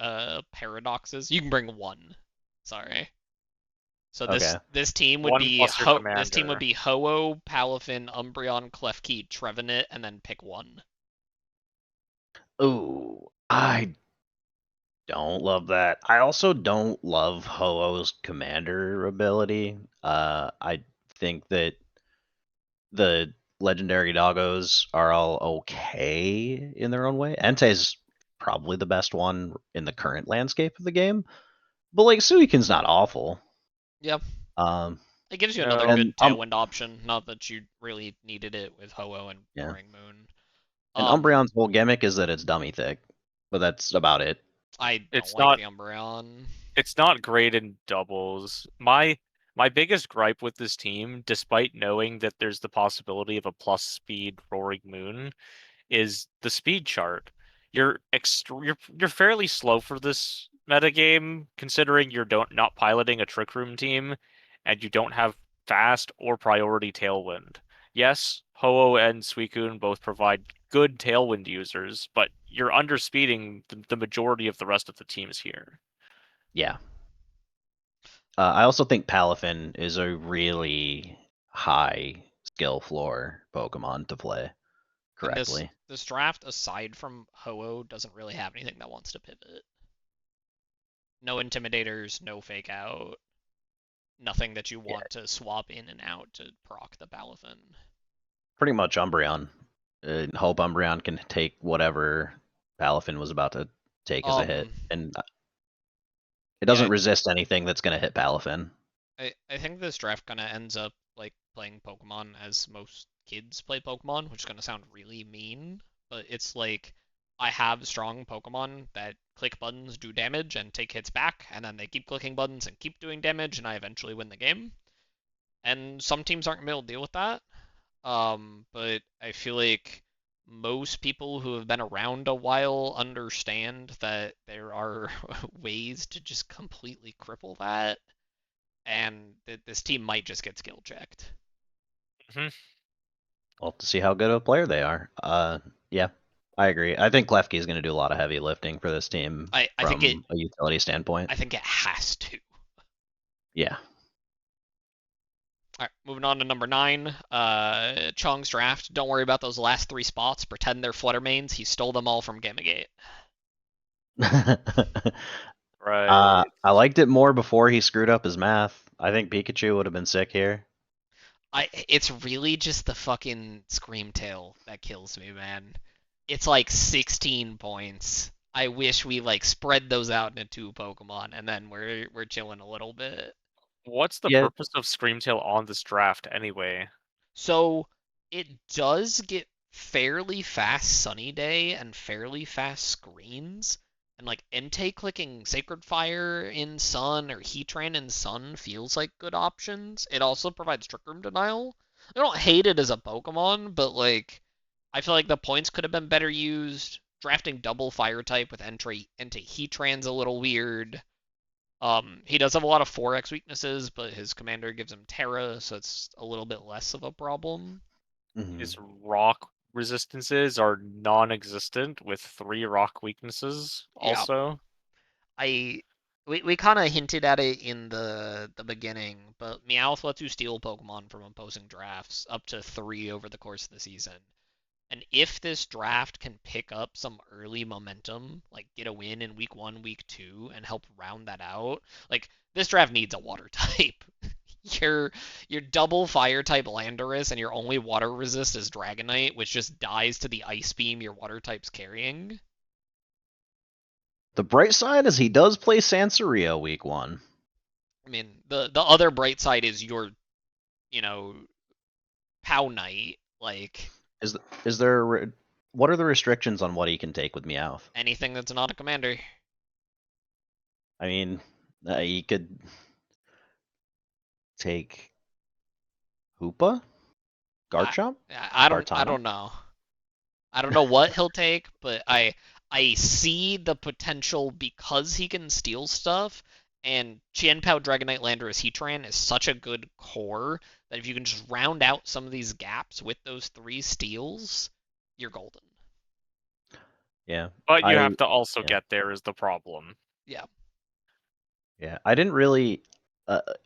paradoxes. You can bring one. Sorry. So Okay. this team would One be plus your this team would commander. be Ho-Oh, Palafin, Umbreon, Klefki, Trevenant, and then pick one. Ooh, I don't love that. I also don't love Ho-Oh's commander ability. I think that the legendary doggos are all okay in their own way. Entei's probably the best one in the current landscape of the game, but like Suicon's not awful. Yep. Um, It gives you No. another And, good Tailwind option. Not that you really needed it with Ho-Oh and Yeah. Roaring Moon. and Umbreon's whole gimmick is that it's dummy thick, but that's about it. I don't It's like not- the Umbreon. It's not great in doubles. My biggest gripe with this team, despite knowing that there's the possibility of a plus speed Roaring Moon, is the speed chart. You're fairly slow for this metagame, considering you're not piloting a Trick Room team, and you don't have fast or priority Tailwind. Yes, Ho-Oh and Suicune both provide good Tailwind users, but you're underspeeding the majority of the rest of the teams here. Yeah. I also think Palafin is a really high skill floor Pokemon to play correctly. And this draft, aside from Ho-Oh, doesn't really have anything that wants to pivot. No Intimidators, no Fake Out. Nothing that you want to swap in and out to proc the Palafin. Pretty much Umbreon. Hope Umbreon can take whatever Palafin was about to take as a hit, and it doesn't resist anything that's going to hit Palafin. I think this draft kind of ends up like playing Pokemon as most kids play Pokemon, which is going to sound really mean, but it's like I have strong Pokemon that click buttons, do damage, and take hits back, and then they keep clicking buttons and keep doing damage, and I eventually win the game. And some teams aren't going to be able to deal with that. But I feel like most people who have been around a while understand that there are ways to just completely cripple that, and this team might just get skill checked. Mm-hmm. Well, to see how good of a player they are. Yeah, I agree. I think Klefki is going to do a lot of heavy lifting for this team I from think a utility standpoint. I think it has to. Yeah. All right, moving on to number 9, Chong's draft. Don't worry about those last 3 spots. Pretend they're Fluttermanes. He stole them all from Gamagate. Right. I liked it more before he screwed up his math. I think Pikachu would have been sick here. It's really just the fucking Screamtail that kills me, man. It's like 16 points. I wish we like spread those out into 2 Pokemon, and then we're chilling a little bit. What's the Yeah, purpose of Screamtail on this draft anyway? So it does get fairly fast Sunny Day and fairly fast screens. And like Entei clicking Sacred Fire in Sun or Heatran in Sun feels like good options. It also provides Trick Room Denial. I don't hate it as a Pokemon, but like I feel like the points could have been better used. Drafting double Fire type with Entei Heatran's a little weird. He does have a lot of 4x weaknesses, but his commander gives him Terra, so it's a little bit less of a problem. His rock resistances are non-existent with 3 rock weaknesses Yeah, also. I we kind of hinted at it in the beginning, but Meowth lets you steal Pokemon from opposing drafts up to 3 over the course of the season. And if this draft can pick up some early momentum, like get a win in week 1, week 2, and help round that out, like this draft needs a water type. your double fire type Landorus and your only water resist is Dragonite, which just dies to the ice beam your water type's carrying. the bright side is he does play Sansario week 1. I mean, the other bright side is your, you know, Pow Knight, like Is there what are the restrictions on what he can take with Meowth? anything that's not a commander. I mean, he could take Hoopa, Garchomp, I Gartana. don't know. I don't know what he'll take, but I see the potential because he can steal stuff, and Qianpao Dragonite Landorus Heatran is such a good core that if you can just round out some of these gaps with those 3 steals, you're golden. Yeah, But you I have to also yeah. get there is the problem. Yeah. Yeah, I didn't really.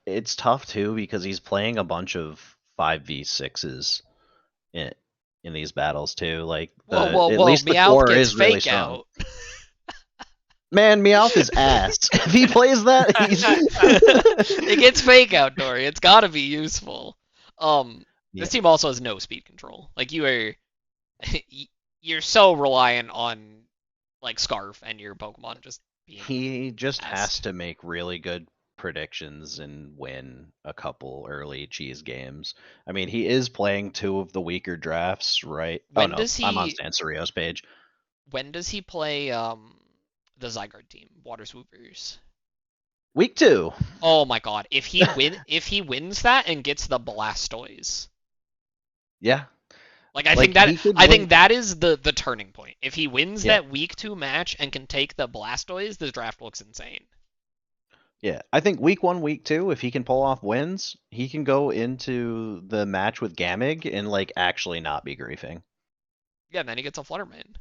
It's tough too because he's playing a bunch of 5v6s in in these battles too. Like Whoa, whoa, at whoa! least the Meowth core gets is really fake strong. out. Man, Meowth is ass. If he plays that, he's. It gets fake out, Dorey. It's got to be useful. Yeah. This team also has no speed control. Like you're so reliant on like Scarf and your Pokemon just being He just ass. has to make really good predictions and win a couple early cheese games. I mean, he is playing 2 of the weaker drafts, right? Oh When no, does I'm on he Sansario's page. when does he play the Zygarde team, Water Swoopers? Week 2. Oh my god, if he wins that and gets the Blastoise. Yeah. Like I Like, think that he could I win. think that is the turning point. If he wins Yeah. that week 2 match and can take the Blastoise, this draft looks insane. Yeah, I think week 1, week 2, if he can pull off wins, he can go into the match with Gamig and like actually not be griefing. Yeah, and then he gets a Fluttermane.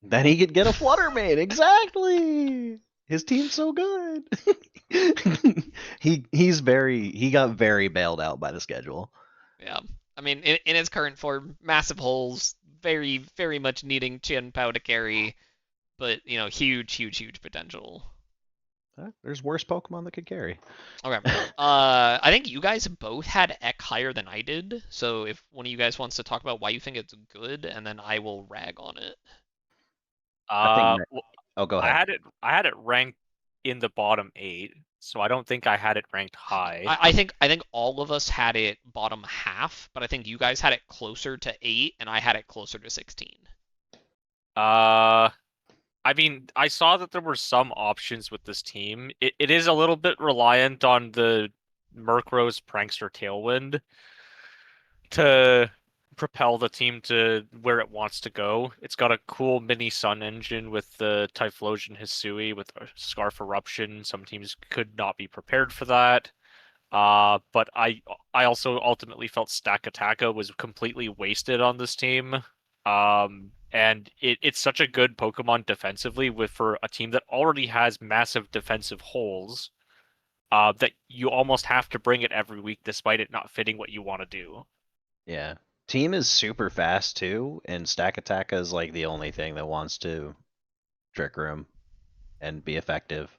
Then he could get a Fluttermane. Exactly. His team's so good. he got very bailed out by the schedule. Yeah. I mean, in his current form, massive holes, very, very much needing Chin Pao to carry, but, you know, huge, huge, huge potential. There's worse Pokemon that could carry. Okay. I think you guys both had Ek higher than I did, so if one of you guys wants to talk about why you think it's good, and then I will rag on it. I think. Well, Oh, go I ahead. had it ranked in the bottom 8, so I don't think I had it ranked high. I think all of us had it bottom half, but I think you guys had it closer to 8, and I had it closer to 16. I mean, I saw that there were some options with this team. It is a little bit reliant on the Murkrow's Prankster Tailwind to propel the team to where it wants to go. It's got a cool mini Sun engine with the Typhlosion Hisui with a Scarf Eruption. Some teams could not be prepared for that. But I also ultimately felt Stack Attacka was completely wasted on this team. And it's such a good Pokemon defensively for a team that already has massive defensive holes. That you almost have to bring it every week despite it not fitting what you want to do. Yeah. Team is super fast too, and Stack Attack is like the only thing that wants to Trick Room and be effective.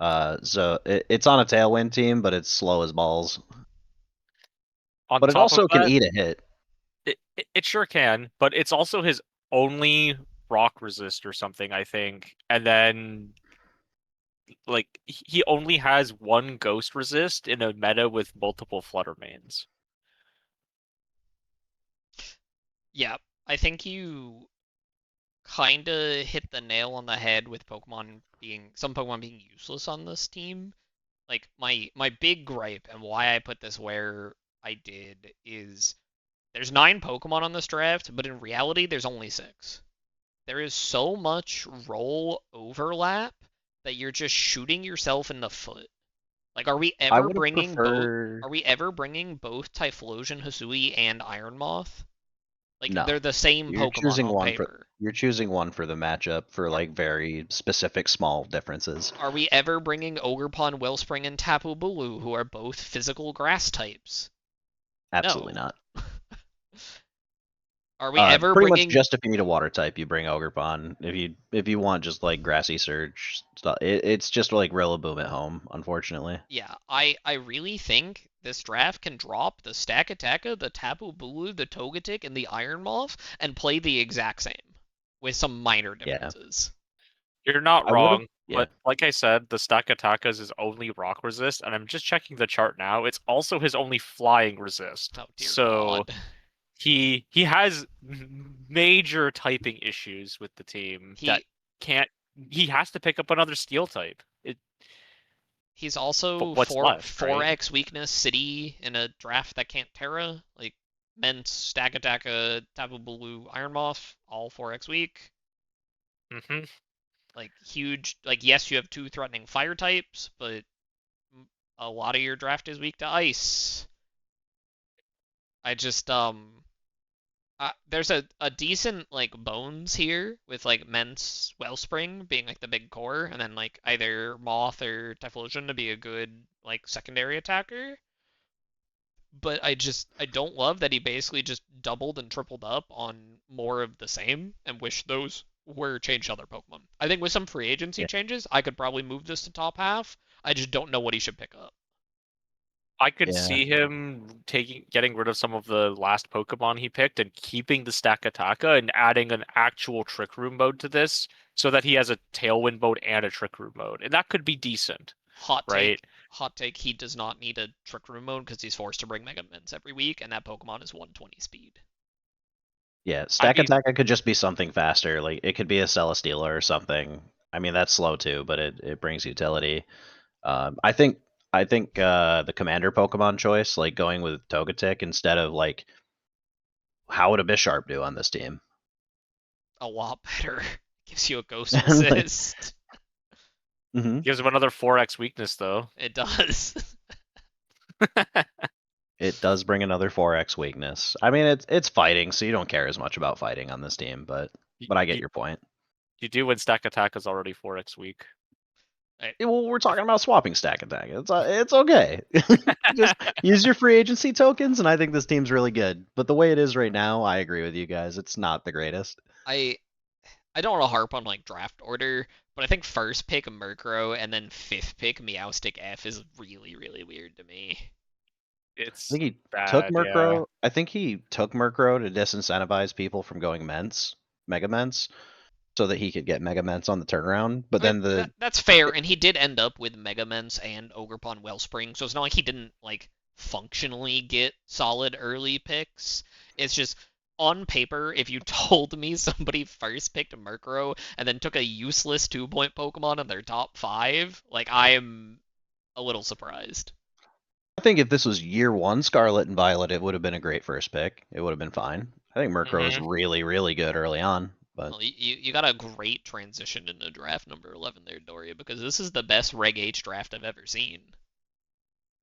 So it's on a Tailwind team, but it's slow as balls. On But it top of also can that, eat a hit. it sure can, but it's also his only rock resist or something, I think. And then like he only has one ghost resist in a meta with multiple flutter mains. Yeah, I think you kind of hit the nail on the head with some Pokemon being useless on this team. Like my big gripe and why I put this where I did is there's 9 Pokemon on this draft, but in reality there's only 6. There is so much role overlap that you're just shooting yourself in the foot. Like, I would have preferred. Are we ever bringing both Typhlosion, Hisui, and Iron Moth? Like, No. they're the same Pokemon on paper. You're choosing one for the matchup for like very specific small differences. Are we ever bringing Ogerpon, Wellspring, and Tapu Bulu, who are both physical grass types? Absolutely No. not. Are we ever Pretty much bringing? just if you need a water type, you bring Ogerpon. If you want just like grassy surge stuff, it's just like Rillaboom at home, unfortunately. Yeah, I really think this draft can drop the Stakataka, the Tapu Bulu, the Togetic, and the Iron Moth and play the exact same with some minor Yeah. differences. You're not I would've- wrong, yeah. but like I said, the Stakatakas is only rock resist, and I'm just checking the chart now. It's also his only flying resist. Oh dear So God. he has major typing issues with the team that can't. He has to pick up another steel type. He's also what's left, 4x weakness city in a draft that can't Terra. Like Ment, Stakataka, Tapu Bulu, Iron Moth, all 4x weak. Mm-hmm. Like huge. Like yes, you have 2 threatening fire types, but a lot of your draft is weak to ice. I just there's a decent like bones here with like Ment's Wellspring being like the big core, and then like either Moth or Typhlosion to be a good like secondary attacker. But I don't love that he basically just doubled and tripled up on more of the same, and wish those were changed to other Pokemon. I think with some free agency changes, I could probably move this to top half. I just don't know what he should pick up. I could Yeah. see him getting rid of some of the last Pokemon he picked and keeping the Stakataka and adding an actual Trick Room mode to this so that he has a Tailwind mode and a Trick Room mode. And that could be decent. Hot right? take, he does not need a Trick Room mode because he's forced to bring Mega Mints every week, and that Pokemon is 120 speed. Yeah, Stakataka could just be something faster. Like it could be a Celesteela or something. I mean that's slow too, but it brings utility. I think the commander Pokemon choice, like going with Togetic instead of like, how would a Bisharp do on this team? A lot better. Gives you a Ghost Resist. Mm-hmm. Gives him another 4x weakness though. It does. It does bring another 4x weakness. I mean it's fighting, so you don't care as much about fighting on this team, but I get your point. You do when Stakataka is already 4x weak. Well, we're talking about swapping Stakataka. It's okay. Just use your free agency tokens, and I think this team's really good. But the way it is right now, I agree with you guys. It's not the greatest. I don't want to harp on like draft order, but I think first pick Murkrow and then 5th pick Meowstic F is really, really weird to me. It's I think he bad, took Murkrow. yeah. I think he took Murkrow to disincentivize people from going Mega Ments, so that he could get Mega Ments on the turnaround. But then that's fair, and he did end up with Mega Ments and Ogerpon Wellspring, so it's not like he didn't like functionally get solid early picks. It's just on paper, if you told me somebody first picked Murkrow and then took a useless 2-point Pokemon in their top 5, like I am a little surprised. I think if this was year 1 Scarlet and Violet, it would have been a great first pick. It would have been fine. I think Murkrow is really, really good early on. But well, you got a great transition into draft number 11 there, Dorey, because this is the best Reg H draft I've ever seen.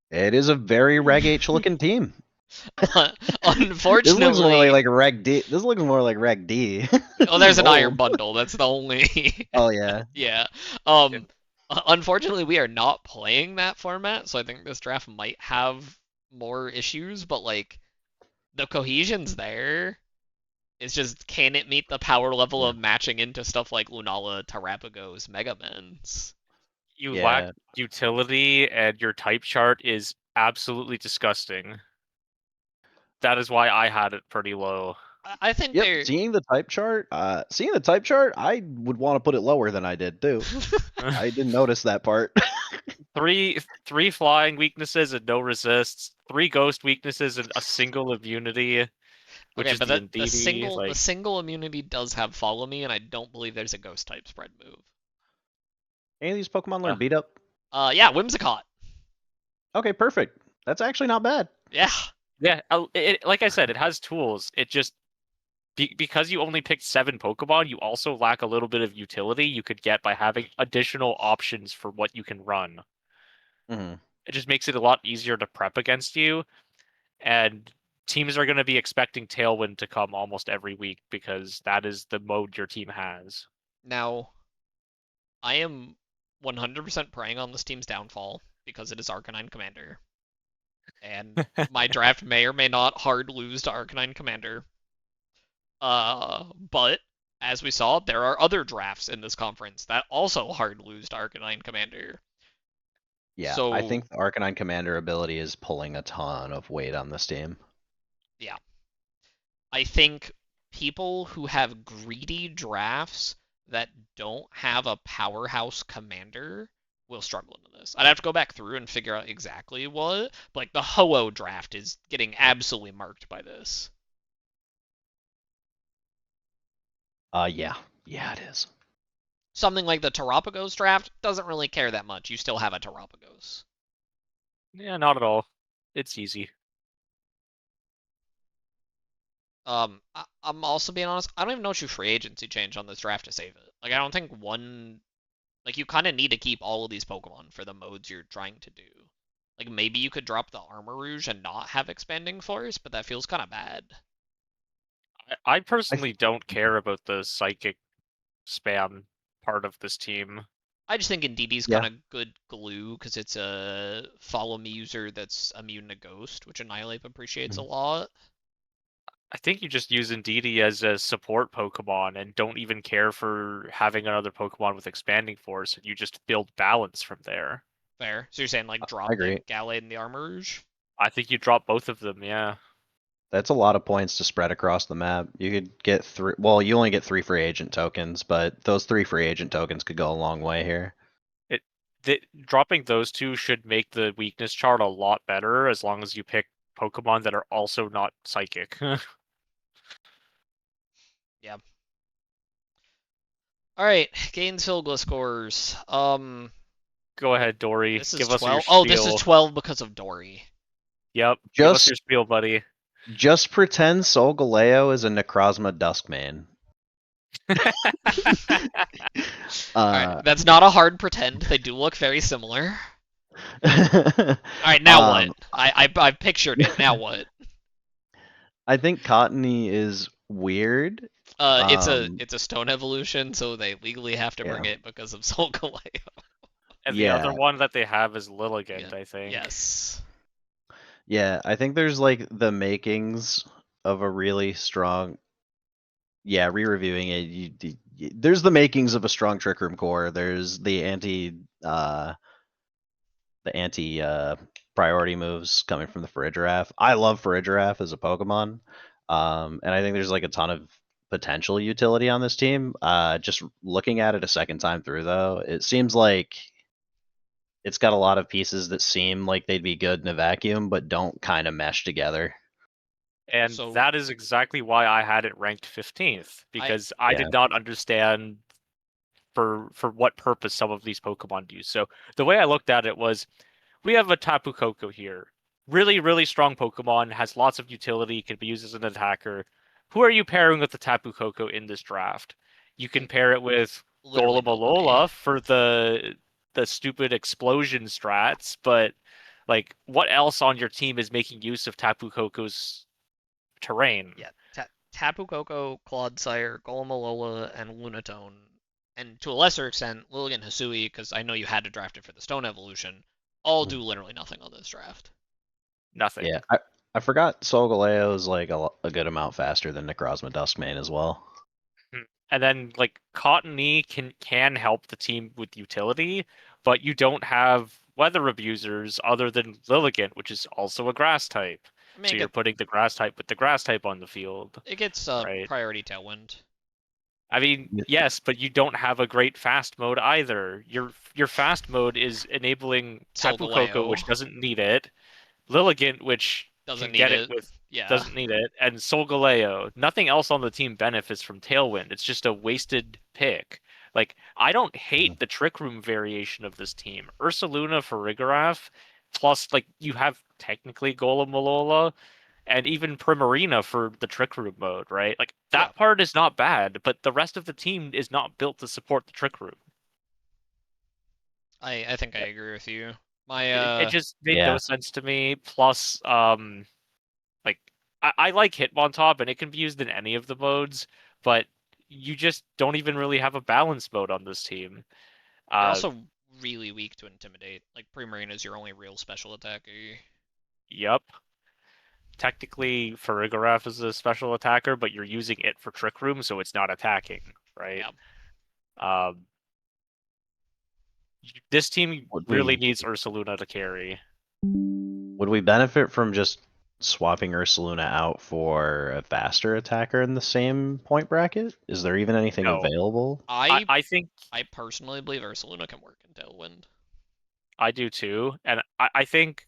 It is a very Reg H looking team. Unfortunately, this looks more like Reg D. This looks more like Reg D. Oh, there's an Iron Bundle. That's the only. Oh yeah. Yeah. Unfortunately, we are not playing that format, so I think this draft might have more issues. But like, the cohesion's there. It's just, can it meet the power level of matching into stuff like Lunala, Terapagos, Megamens? You lack utility, and your type chart is absolutely disgusting. that is why I had it pretty low. I think Yep, they're. seeing the type chart, I would want to put it lower than I did too. I didn't notice that part. Three flying weaknesses and no resists. 3 ghost weaknesses and a single immunity, which Okay, is but the the Indeedee. the single immunity does have follow me, and I don't believe there's a ghost type spread move. Any of these Pokemon learn Uh. beat up? Yeah, Whimsicott. Okay, perfect. That's actually not bad. Yeah. Yeah, like I said, it has tools. It just because you only picked 7 Pokemon, you also lack a little bit of utility you could get by having additional options for what you can run. Mm-hmm. It just makes it a lot easier to prep against you, and teams are going to be expecting Tailwind to come almost every week because that is the mode your team has. Now, I am 100% preying on this team's downfall because it is Arcanine Commander. And my draft may or may not hard lose to Arcanine Commander. But as we saw, there are other drafts in this conference that also hard lose to Arcanine Commander. Yeah, So, I think the Arcanine Commander ability is pulling a ton of weight on this team. yeah. I think people who have greedy drafts that don't have a powerhouse commander will struggle into this. I'd have to go back through and figure out exactly what, but like the Ho-Oh draft is getting absolutely marked by this. Yeah, it is. Something like the Terapagos draft doesn't really care that much. You still have a Terapagos. Yeah, not at all. It's easy. I'm also being honest. I don't even know what you free agency change on this draft to save it. Like, I don't think like you kind of need to keep all of these Pokemon for the modes you're trying to do. Like maybe you could drop the Armor Rouge and not have Expanding Force, but that feels kind of bad. I personally don't care about the psychic spam part of this team. I just think Indeedee's Yeah. kind of good glue because it's a follow me user that's immune to Ghost, which Annihilate appreciates a lot. I think you just use Indeedee as a support Pokemon and don't even care for having another Pokemon with Expanding Force, and you just build balance from there. Fair. So you're saying like I drop the agree. Gallade and the Armor Rouge? I think you drop both of them, yeah. That's a lot of points to spread across the map. You could get 3. Well, you only get 3 free agent tokens, but those 3 free agent tokens could go a long way here. Dropping those 2 should make the weakness chart a lot better as long as you pick Pokemon that are also not psychic. Yeah. Alright, Gainesville scores. Go ahead, Dorey. This is Give us your 12. spiel. Oh, this is 12 because of Dorey. Yep. Give us your spiel, buddy. Just pretend Solgaleo is a Necrozma Duskmane. Alright, that's not a hard pretend. They do look very similar. Alright, now what? I pictured it. Now what? I think Cottony is weird. It's a stone evolution, so they legally have to bring Yeah. it because of Solgaleo. And the other one that they have is Lilligant, I think. Yes. Yeah, I think there's like the makings of a really strong. Yeah, re-reviewing it, there's the makings of a strong Trick Room core. There's the anti priority moves coming from the Farigiraf. I love Farigiraf as a Pokemon, and I think there's like a ton of potential utility on this team. Just looking at it a second time through, though, it seems like it's got a lot of pieces that seem like they'd be good in a vacuum, but don't kind of mesh together. And So- that is exactly why I had it ranked 15th, because I Yeah. did not understand for what purpose some of these Pokemon use. So the way I looked at it was, we have a Tapu Koko here. Really, really strong Pokemon, has lots of utility, can be used as an attacker. Who are you pairing with the Tapu Koko in this draft? You can pair it with Literally Golem for the stupid explosion strats, but like, what else on your team is making use of Tapu Koko's terrain? Yeah, Tapu Koko, Clodsire, Golemalola, and Lunatone, and to a lesser extent, Lilligant Hisui, because I know you had to draft it for the Stone Evolution, all do literally nothing on this draft. Nothing. Yeah, I forgot Solgaleo is like a good amount faster than Necrozma Duskmane as well. And then like Cottony can help the team with utility, but you don't have weather abusers other than Lilligant, which is also a grass type. I mean, So you're putting the grass type with the grass type on the field, it gets right? priority tailwind. I mean, Yeah. yes, but you don't have a great fast mode either. Your fast mode is enabling Tapu Koko, Solgaleo which doesn't need it, Lilligant, which doesn't can need get it it. with Yeah. doesn't need it, and Solgaleo. Nothing else on the team benefits from Tailwind. It's just a wasted pick. Like, I don't hate the Trick Room variation of this team. Ursaluna for Rigorath, plus like you have technically Golem Malola, and even Primarina for the Trick Room mode, right? Like Yeah. that part is not bad, but the rest of the team is not built to support the Trick Room. I think I agree with you. My It just made no Yeah. sense to me. Plus, like I like Hitmontop and it can be used in any of the modes, but you just don't even really have a balance mode on this team. you're Uh, also really weak to intimidate. Like Primarina is your only real special attacker. yep. Technically, Farigarath is a special attacker, but you're using it for Trick Room, so it's not attacking, right? Yeah. Um, this team Would really we needs Ursaluna to carry. would we benefit from just swapping Ursaluna out for a faster attacker in the same point bracket? Is there even anything No, available? I think I personally believe Ursaluna can work in Tailwind. I do too, and I think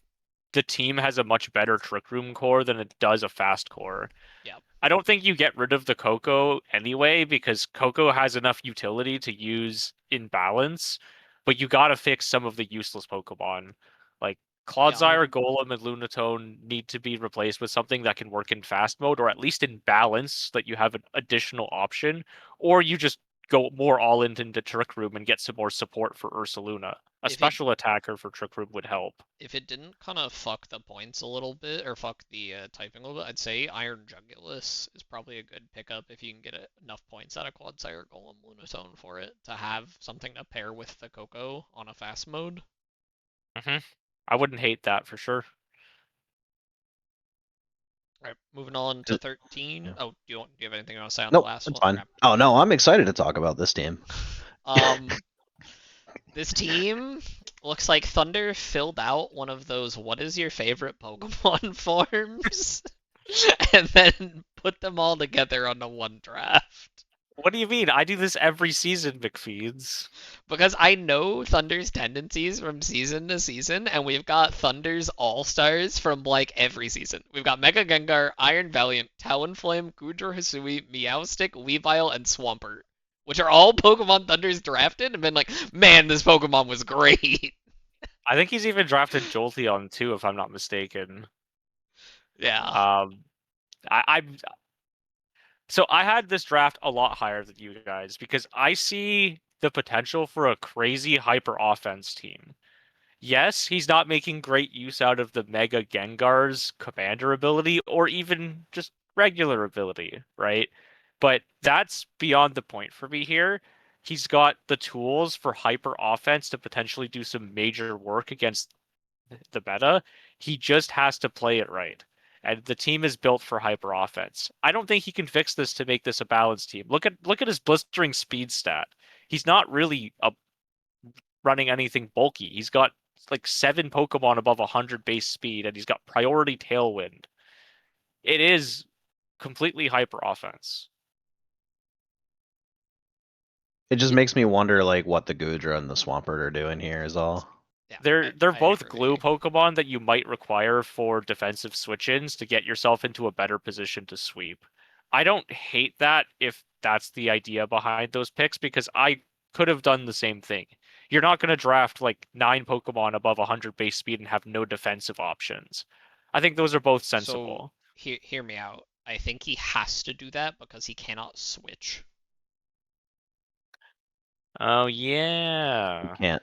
the team has a much better Trick Room core than it does a fast core. Yeah. I don't think you get rid of the Coco anyway because Coco has enough utility to use in balance, but you gotta fix some of the useless Pokemon. Like Yeah. Clodsire, Golem, and Lunatone need to be replaced with something that can work in fast mode or at least in balance so that you have an additional option, or you just go more all into Trick Room and get some more support for Ursaluna. A If it special attacker for Trick Room would help. if it didn't kind of fuck the points a little bit or fuck the typing a little bit, I'd say Iron Jugulus is probably a good pickup if you can get enough points out of Clodsire, Golem, Lunatone for it to have something to pair with the Coco on a fast mode. I wouldn't hate that for sure. All right, moving on to 13. Yeah. Oh, do you have anything you want to say on the Nope, last that's one? fine. Okay. Oh no, I'm excited to talk about this team. This team looks like Thunder filled out one of those "What is your favorite Pokemon" forms, and then put them all together on the one draft. What do you mean? I do this every season, McFeeds. Because I know Thunder's tendencies from season to season, and we've got Thunder's all-stars from like every season. We've got Mega Gengar, Iron Valiant, Talonflame, Goodra Hisui, Meowstic, Weavile, and Swampert, which are all Pokemon Thunder's drafted and been like, man, this Pokemon was great. I think he's even drafted Jolteon too, if I'm not mistaken. Yeah. I'm so I had this draft a lot higher than you guys because I see the potential for a crazy hyper offense team. Yes, he's not making great use out of the Mega Gengar's commander ability or even just regular ability, right? But that's beyond the point for me here. He's got the tools for hyper offense to potentially do some major work against the meta. He just has to play it right. And the team is built for hyper offense. I don't think he can fix this to make this a balanced team. Look at his blistering speed stat. He's not really running anything bulky. He's got like 7 Pokemon above 100 base speed, and he's got priority Tailwind. It is completely hyper offense. It just makes me wonder, like, what the Goodra and the Swampert are doing here. Is all. Yeah. They're I both agree. glue Pokemon that you might require for defensive switch-ins to get yourself into a better position to sweep. I don't hate that if that's the idea behind those picks because I could have done the same thing. You're not going to draft like 9 Pokemon above 100 base speed and have no defensive options. I think those are both So sensible. hear me out. I think he has to do that because he cannot switch. Oh You yeah. can't.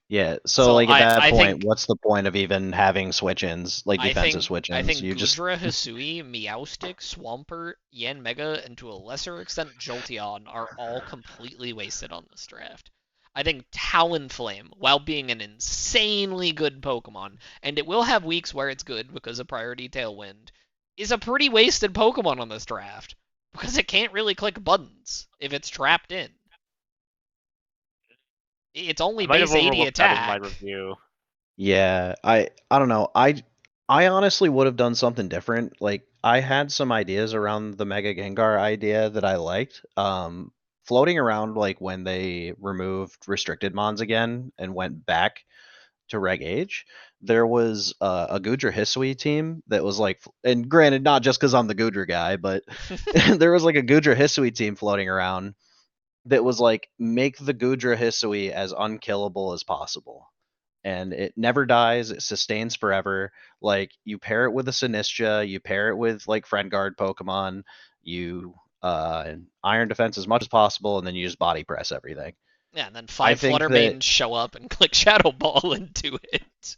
Yeah. So, So like, at that I point, think what's the point of even having switch-ins, like defensive I switch-ins? think You just. Goodra, Hisui, Meowstic, Swampert, Yanmega, and to a lesser extent Jolteon are all completely wasted on this draft. I think Talonflame, while being an insanely good Pokemon, and it will have weeks where it's good because of Priority Tailwind, is a pretty wasted Pokemon on this draft because it can't really click buttons if it's trapped in. It's I only might have base 80 overlooked that in my attack. review. Yeah. I don't know. I honestly would have done something different. Like I had some ideas around the Mega Gengar idea that I liked. Floating around like when they removed restricted mons again and went back to Reg Age, there was a Gudra Hisui team that was like, and granted, not just because I'm the Gudra guy, but there was like a Gudra Hisui team floating around that was like, make the Gudra Hisui as unkillable as possible. And it never dies, it sustains forever. Like, you pair it with a Sinistra, you pair it with like Friend Guard Pokemon, you Iron Defense as much as possible, and then you just body press everything. Yeah, and then I 5 think Flutter that Mains show up and click Shadow Ball into it.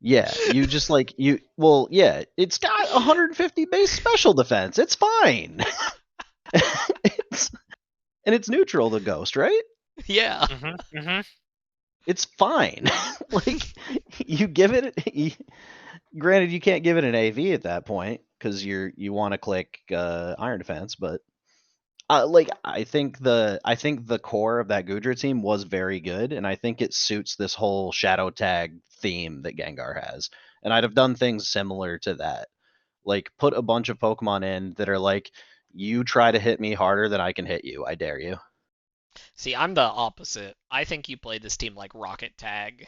yeah, you just like you well, yeah, it's got 150 base special defense. It's fine. it's, and it's neutral to Ghost, right? Yeah. It's fine. Like you give it granted you can't give it an AV at that point cuz you want to click Iron Defense, but like I think the core of that Gudra team was very good, and I think it suits this whole Shadow Tag theme that Gengar has. And I'd have done things similar to that. Like put a bunch of Pokemon in that are like, you try to hit me harder than I can hit you. I dare you. See, I'm the opposite. I think you play this team like Rocket Tag.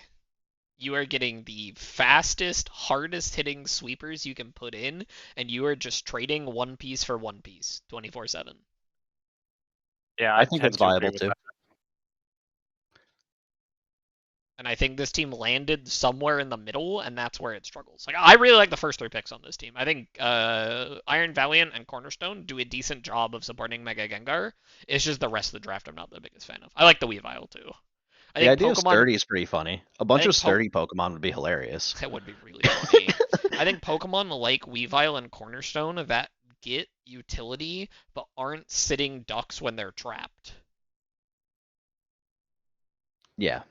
You are getting the fastest, hardest hitting sweepers you can put in, and you are just trading one piece for one piece 24/7. Yeah, I I think tend it's to agree viable with too. that. And I think this team landed somewhere in the middle, and that's where it struggles. Like I really like the first 3 picks on this team. I think Iron Valiant and Cornerstone do a decent job of supporting Mega Gengar. It's just the rest of the draft I'm not the biggest fan of. I like the Weavile too. I The think idea of Pokemon. sturdy is pretty funny. A I bunch of think sturdy Pokemon would be hilarious. that would be really funny. I think Pokemon like Weavile and Cornerstone that get utility but aren't sitting ducks when they're trapped Yeah.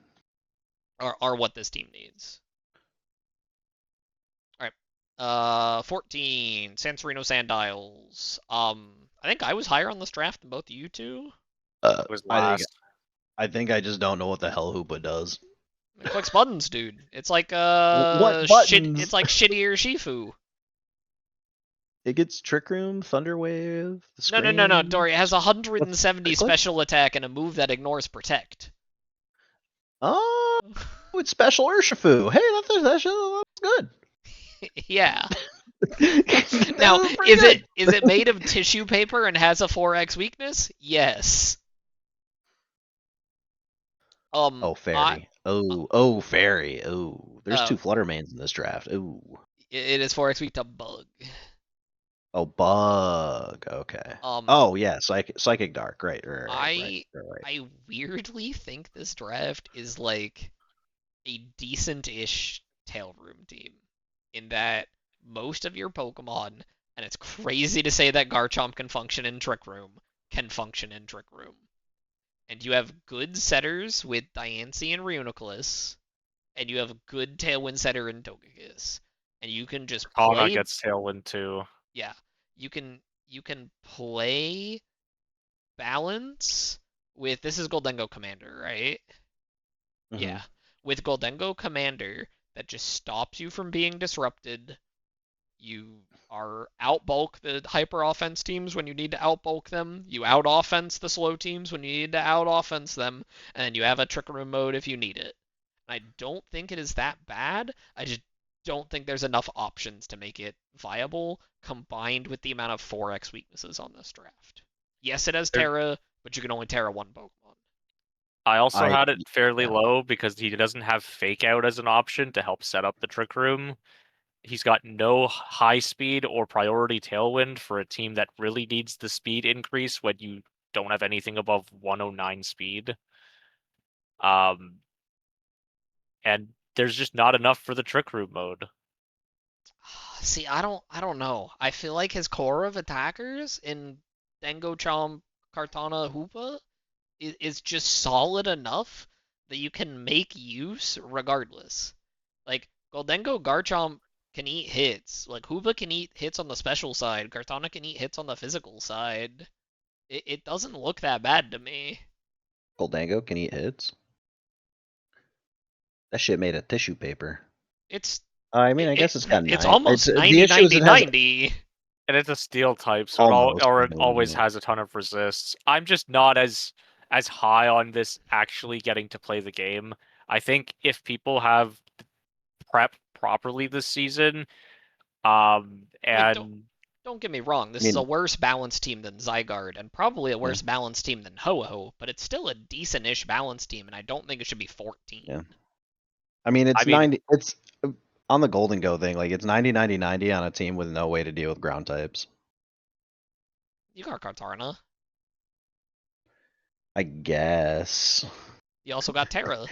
are what this team needs. All right. 14 Sansorino Sandiles. I think I was higher on this draft than both of you two. It was last. I think I just don't know what the hell Hoopa does. It clicks buttons, dude. It's like What shit. buttons? It's like shittier Shifu. It gets Trick Room, Thunder Wave, the No. Scream. Dorey, it has 170 It clicks? special attack and a move that ignores protect. Oh, it's special Urshifu. Hey, that's good. Yeah. That Now, was pretty good. is it made of tissue paper and has a 4x weakness? Yes. Oh, Fairy. Oh, Fairy. Oh, there's 2 Flutter Mains in this draft. Ooh. It is 4x weak to Bug. Oh, Bug. Okay. Um, Oh, yeah, Psychic Dark. Right. I weirdly think this draft is like a decent-ish tail room team in that most of your Pokemon, and it's crazy to say that Garchomp can function in Trick Room, can function in Trick Room. And you have good setters with Diancie and Reuniclus, and you have a good Tailwind setter in Togekiss. And you can just Kana play. gets Tailwind too. Yeah, you can play balance with this is Goldengo Commander, right? Mhm. Yeah, with Goldengo Commander that just stops you from being disrupted. You are outbulk the hyper offense teams when you need to outbulk them. You out offense the slow teams when you need to out offense them, and you have a Trick Room mode if you need it. I don't think it is that bad. I just don't think there's enough options to make it viable combined with the amount of 4x weaknesses on this draft. Yes, it has Terra, but you can only Terra one Pokemon. I also had it fairly yeah. low because he doesn't have Fake Out as an option to help set up the Trick Room. He's got no high speed or priority Tailwind for a team that really needs the speed increase when you don't have anything above 109 speed. And there's just not enough for the Trick Room mode. See, I don't know. I feel like his core of attackers in Dengo Chomp, Kartana, Hoopa is just solid enough that you can make use regardless. Like Goldengo Garchomp can eat hits. Like Hoopa can eat hits on the special side. Kartana can eat hits on the physical side. It doesn't look that bad to me. Goldango can eat hits. That shit made of tissue paper. It's I mean, I guess it's got It's 9. almost the 90, issue is 90, it has 90. And it's a steel type, so almost. it always has a ton of resists. I'm just not as high on this actually getting to play the game. I think if people have prepped properly this season, Like, and don't get me wrong. This I is a mean, worse balanced team than Zygarde, and probably a Yeah. worse balanced team than Ho-Oh, but it's still a decent-ish balanced team, and I don't think it should be 14. Yeah. I mean, it's I mean, 90. It's on the Golden Go thing. Like it's 90, 90, 90 on a team with no way to deal with ground types. You got Kartana. I guess. You also got Terra.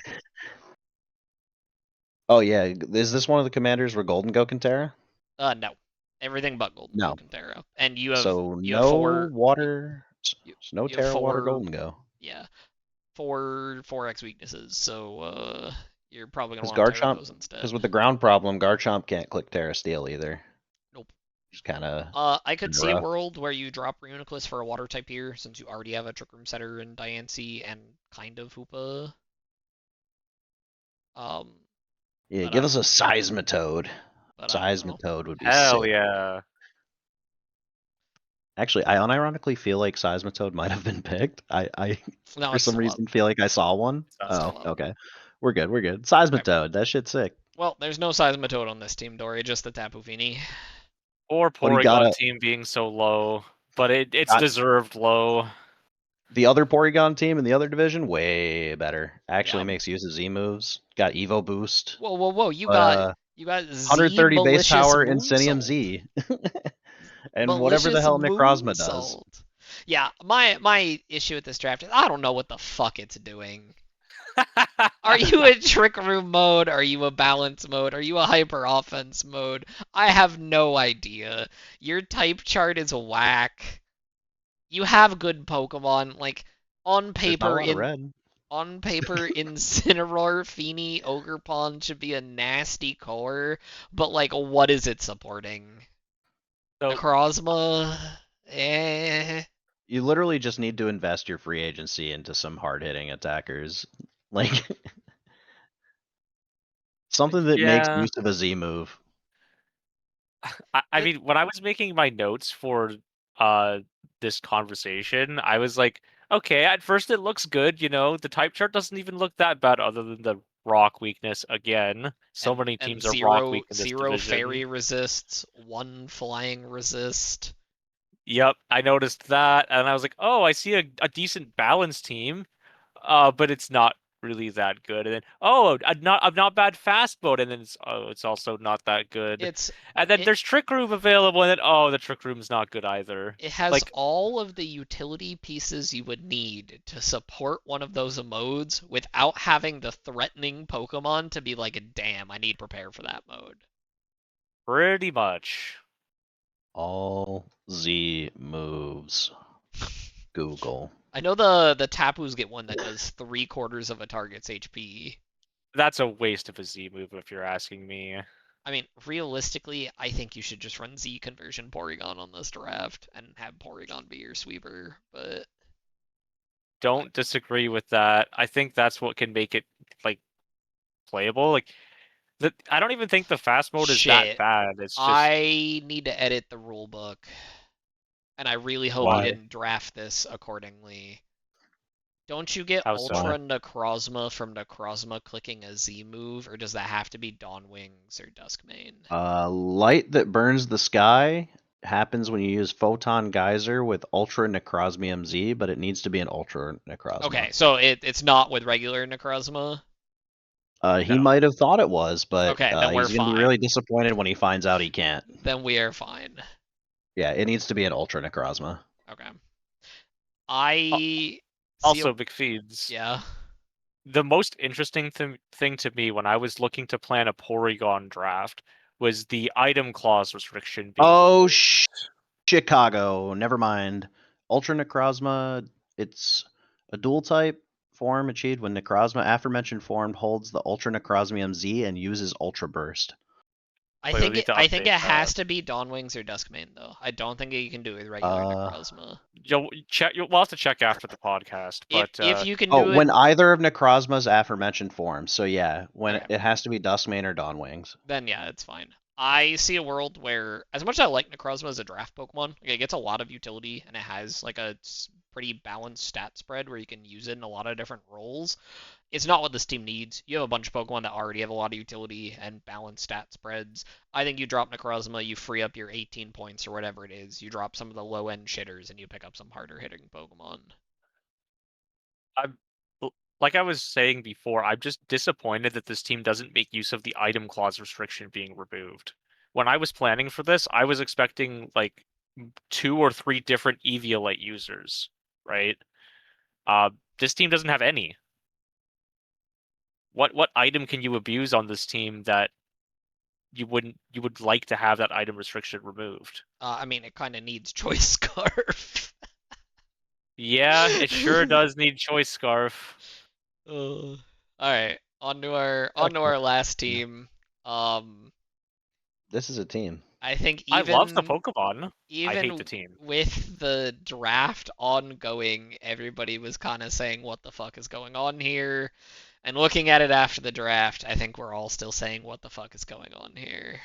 Oh yeah, is this one of the commanders where Golden Go can Terra? No. Everything but Golden No. Go and Terra. And you have So you have no four water, no you have Terra, water, four Golden Go. yeah. 4x weaknesses, so you're probably gonna Because want to Terra Garchomp, those instead. because with the ground problem, Garchomp can't click Terra Steel either. Nope. Just kind of. I could see a rough. world where you drop Reuniclus for a water type here, since you already have a Trick Room Setter and Diancie and kind of Hoopa. Yeah, but give us a Seismitoad. but I don't know. Seismitoad would be hell sick. yeah. Actually, I unironically feel like Seismitoad might have been picked. I No, for it's some still up. reason feel like I saw one. It's still Oh, up. okay. We're good. We're good. Seismitoad, that shit's sick. Well, there's no Seismitoad on this team, Dorey, just the Tapu Fini. Or What do you Porygon got? team being so low, but it's Got- deserved low. The other Porygon team in the other division, way better. Actually Yeah. makes use of Z moves. Got Evo boost. Whoa! You But, got Z 130 base malicious power, moonsault. Insinium Z. And Malicious whatever the hell Necrozma does. moonsault. Yeah, my issue with this draft is I don't know what the fuck it's doing. Are you a trick room mode? Are you a balance mode? Are you a hyper offense mode? I have no idea. Your type chart is whack. You have good Pokemon, like on There's not a paper lot of red. Incineroar, Fini, Ogerpon should be a nasty core, but like what is it supporting? So Necrozma? Eh. You literally just need to invest your free agency into some hard hitting attackers. Like something that makes yeah, use of a Z move. I mean, when I was making my notes for this conversation, I was like, okay, at first it looks good, the type chart doesn't even look that bad other than the rock weakness again. So many And teams are rock zero weak in this zero division. fairy resists, 1 flying resist. Yep, I noticed that, and I was like, oh, I see a decent balanced team, but it's not really that good. And then, oh, a not bad fast mode, and then it's also not that good. And then there's Trick Room available, and then the Trick Room's not good either. It has Like, all of the utility pieces you would need to support one of those modes without having the threatening Pokemon to be like, damn, I need to prepare for that mode. pretty much. All Z moves. Google. I know the Tapus get one that does 3/4 of a target's HP. That's a waste of a Z move if you're asking me. I mean, realistically, I think you should just run Z conversion Porygon on this draft and have Porygon be your sweeper, but Don't disagree with that. I think that's what can make it like playable. Like I don't even think the fast mode is that bad. It's just I need to edit the rulebook. And I really hope Why? we didn't draft this accordingly. Don't you get How so? Ultra Necrozma from Necrozma clicking a Z move, or does that have to be Dawn Wings or Duskmane? Light that burns the sky happens when you use Photon Geyser with Ultra Necrozmium Z, but it needs to be an Ultra Necrozma. Okay, so it's not with regular Necrozma? He No. might have thought it was, but Okay, then we're he's gonna fine. be really disappointed when he finds out he can't. Then we are fine. Yeah, it needs to be an Ultra Necrozma. Okay. I Also, McFeeds. Yeah. The most interesting thing to me when I was looking to plan a Porygon draft was the item clause restriction. Oh, Chicago. Never mind. Ultra Necrozma. It's a dual type form achieved when Necrozma aforementioned form holds the Ultra Necrozmium Z and uses Ultra Burst. I Wait, think we need it, to I think it update has that. to be Dawn Wings or Duskmane though. I don't think you can do it with regular Necrozma. You'll check. We'll have to check after the podcast. But If you can Oh, do it, when either of Necrozma's aforementioned forms. So yeah, when okay, it has to be Duskmane or Dawnwings. then yeah, it's fine. I see a world where, as much as I like Necrozma as a draft Pokemon, like, it gets a lot of utility and it has like a pretty balanced stat spread where you can use it in a lot of different roles. It's not what this team needs. You have a bunch of Pokemon that already have a lot of utility and balanced stat spreads. I think you drop Necrozma, you free up your 18 points or whatever it is. You drop some of the low end shitters and you pick up some harder hitting Pokemon. I'm like I was saying before, I'm just disappointed that this team doesn't make use of the item clause restriction being removed. When I was planning for this, I was expecting like 2 or 3 different Eviolite users, right? This team doesn't have any. What item can you abuse on this team that you would like to have that item restriction removed? I mean, it kind of needs Choice Scarf. Yeah, it sure does need Choice Scarf. All right, on to our last team. This is a team. I think I love the even Pokemon. I hate the even team. with the draft ongoing, everybody was kind of saying, "What the fuck is going on here?" And looking at it after the draft, I think we're all still saying, "What the fuck is going on here?"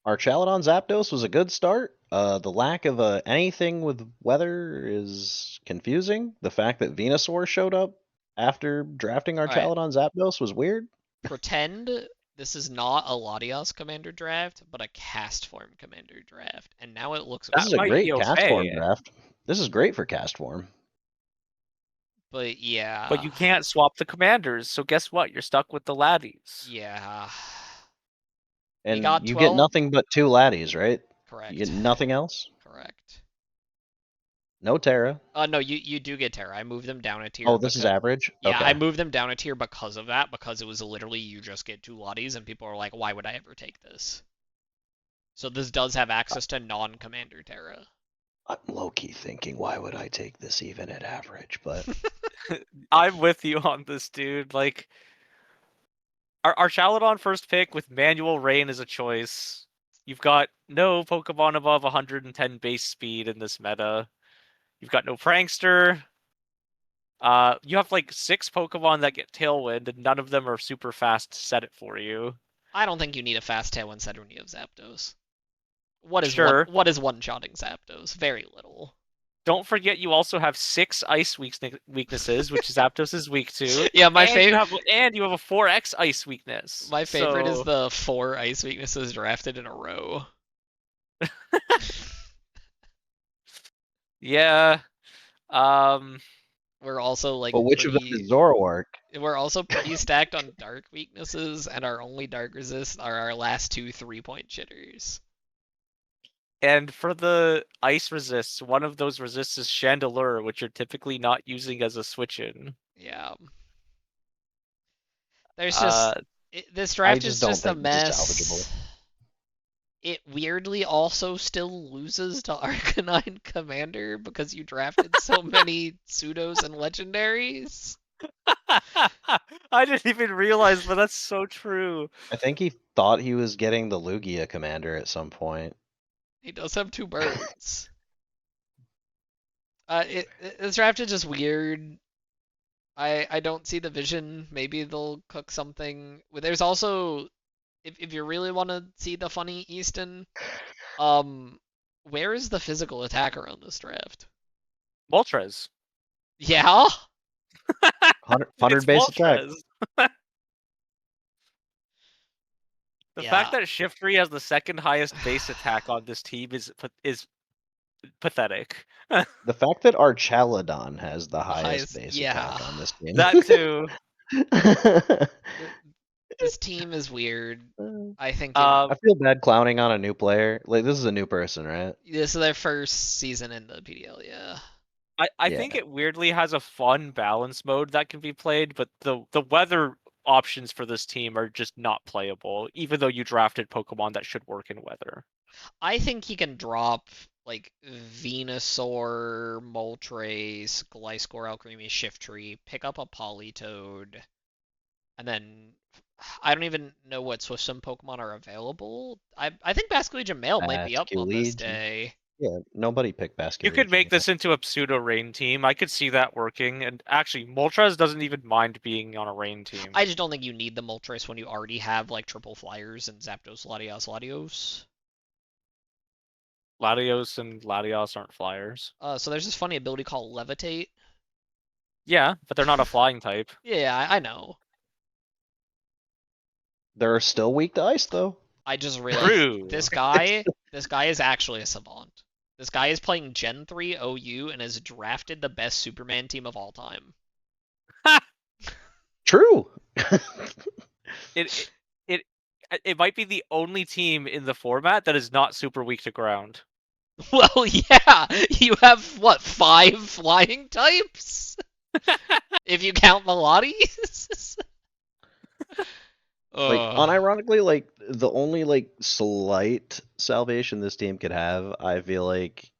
Our Chaladon Zapdos was a good start. The lack of anything with weather is confusing. The fact that Venusaur showed up after drafting our All right, Chaladon Zapdos was weird. pretend this is not a Latios commander draft, but a cast form commander draft, and now it looks This That is a weird. might be great cast form okay, draft. This is great for cast form. But but yeah, you can't swap the commanders, so guess what? You're stuck with the laddies. yeah. We And got you get 12. nothing but 2 laddies, right? You get Correct. nothing else? Correct. No Terra. No, you do get Terra. I moved them down a tier Oh, this is because average? yeah, I Okay. moved them down a tier because of that, because it was literally you just get 2 Lotties, and people are like, why would I ever take this? So this does have access to non-commander Terra. I'm low-key thinking, why would I take this even at average? But I'm with you on this, dude. Like, our Chaladon first pick with Manual Rain as a choice. You've got no Pokemon above 110 base speed in this meta. You've got no Prankster. You have like 6 Pokemon that get Tailwind, and none of them are super fast to set it for you. I don't think you need a fast Tailwind setter when you have Zapdos. What is Sure. one-shotting Zapdos? Very little. Don't forget you also have 6 ice weaknesses, which Zapdos is weak to. Yeah, my And favorite. you have a 4x ice weakness. My favorite is So the 4 ice weaknesses drafted in a row. yeah. We're also like but which of them is Zoroark? we're also pretty stacked on dark weaknesses, and our only dark resists are our last 2 3-point shitters. And for the ice resists, one of those resists is Chandelure, which you're typically not using as a switch in. Yeah. There's just this draft just is don't just a think this is mess. It weirdly also still loses to Arcanine Commander because you drafted so many pseudos and legendaries. I didn't even realize, but that's so true. I think he thought he was getting the Lugia commander at some point. He does have 2 birds. This draft is just weird. I don't see the vision. Maybe they'll cook something. There's also, if you really want to see the funny Eastonn, where is the physical attacker on this draft? Moltres. Yeah? 100 base attack. The Yeah. fact that Shiftry has the second highest base attack on this team is pathetic. The fact that our Chaladon has the highest base attack on this game. That too. This team is weird. I think I feel bad clowning on a new player. Like, this is a new person, right? this is their first season in the PDL, yeah. I think it weirdly has a fun balance mode that can be played, but the weather options for this team are just not playable, even though you drafted Pokemon that should work in weather. I think he can drop like Venusaur, Moltres, Gliscor, Alcremie, Shiftry, pick up a Politoed, and then I don't even know what Swift Swim Pokemon are available. I think Basculegion Male might be up on this Basculegion. day. Yeah, nobody picked Basket You could Ridge make anymore. this into a pseudo rain team. I could see that working. And actually, Moltres doesn't even mind being on a rain team. I just don't think you need the Moltres when you already have like triple flyers and Zapdos, Latios. Latios and Latios aren't flyers. So there's this funny ability called Levitate. Yeah, but they're not a flying type. Yeah, I know. They're still weak to ice, though. I just realized True. this guy is actually a savant. This guy is playing Gen 3 OU and has drafted the best Superman team of all time. True. It it might be the only team in the format that is not super weak to ground. Well, yeah, you have what, 5 flying types? If you count the Lotties? Like, unironically, like the only like slight salvation this team could have, I feel like,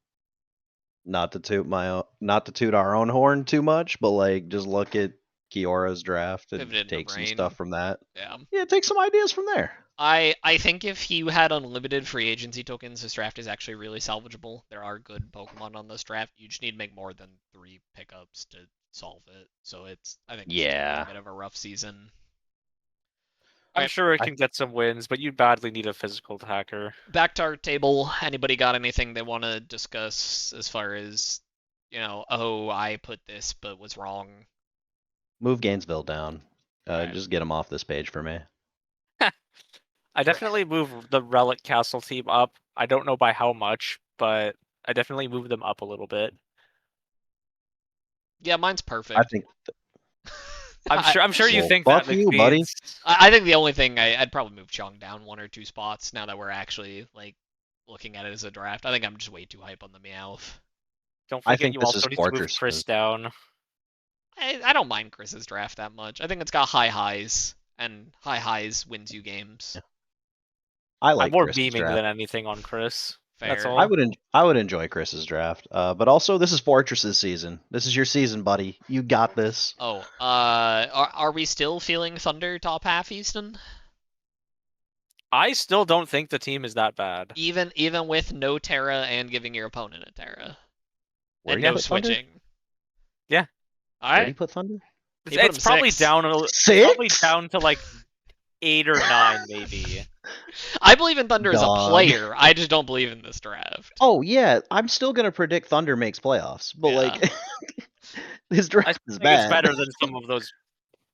not to toot our own horn too much, but like just look at Kiora's draft and Pivot into take some Brain. stuff from that. Yeah. Yeah, take some ideas from there. I think if you had unlimited free agency tokens, this draft is actually really salvageable. There are good Pokemon on this draft. You just need to make more than 3 pickups to solve it. So I think it's Yeah. a bit of a rough season. I'm Alright. sure it can get some wins, but you badly need a physical attacker. Back to our table. Anybody got anything they want to discuss as far as, oh, I put this but was wrong? Move Gainesville down. Alright. Just get them off this page for me. I definitely move the Relic Castle team up. I don't know by how much, but I definitely move them up a little bit. Yeah, mine's perfect. I think. I'm sure you Well, think fuck that, you, buddy. McFeeds. I think the only thing I'd probably move Chung down 1 or 2 spots now that we're actually like looking at it as a draft. I think I'm just way too hype on the Meowth. Don't I forget think you this also is need to move Fortress's. Chris down. I don't mind Chris's draft that much. I think it's got high highs, and high highs wins you games. Yeah. I like I'm more Chris's beaming draft. than anything on Chris. That's Fair. all. I would enjoy Chris's draft, but also this is Fortress's season. This is your season, buddy. You got this. Oh, are we still feeling Thunder top half, Eastonn? I still don't think the team is that bad. Even with no Terra and giving your opponent a Terra, Where and do you no put Thunder? switching. Yeah. All Where do right. you put Thunder? You put It's him probably 6. down a Six? probably down to like 8 or 9 maybe. I believe in Thunder as a Dog. player. I just don't believe in this draft. Oh yeah, I'm still gonna predict Thunder makes playoffs, but Yeah. like his I draft is think bad. it's better than some of those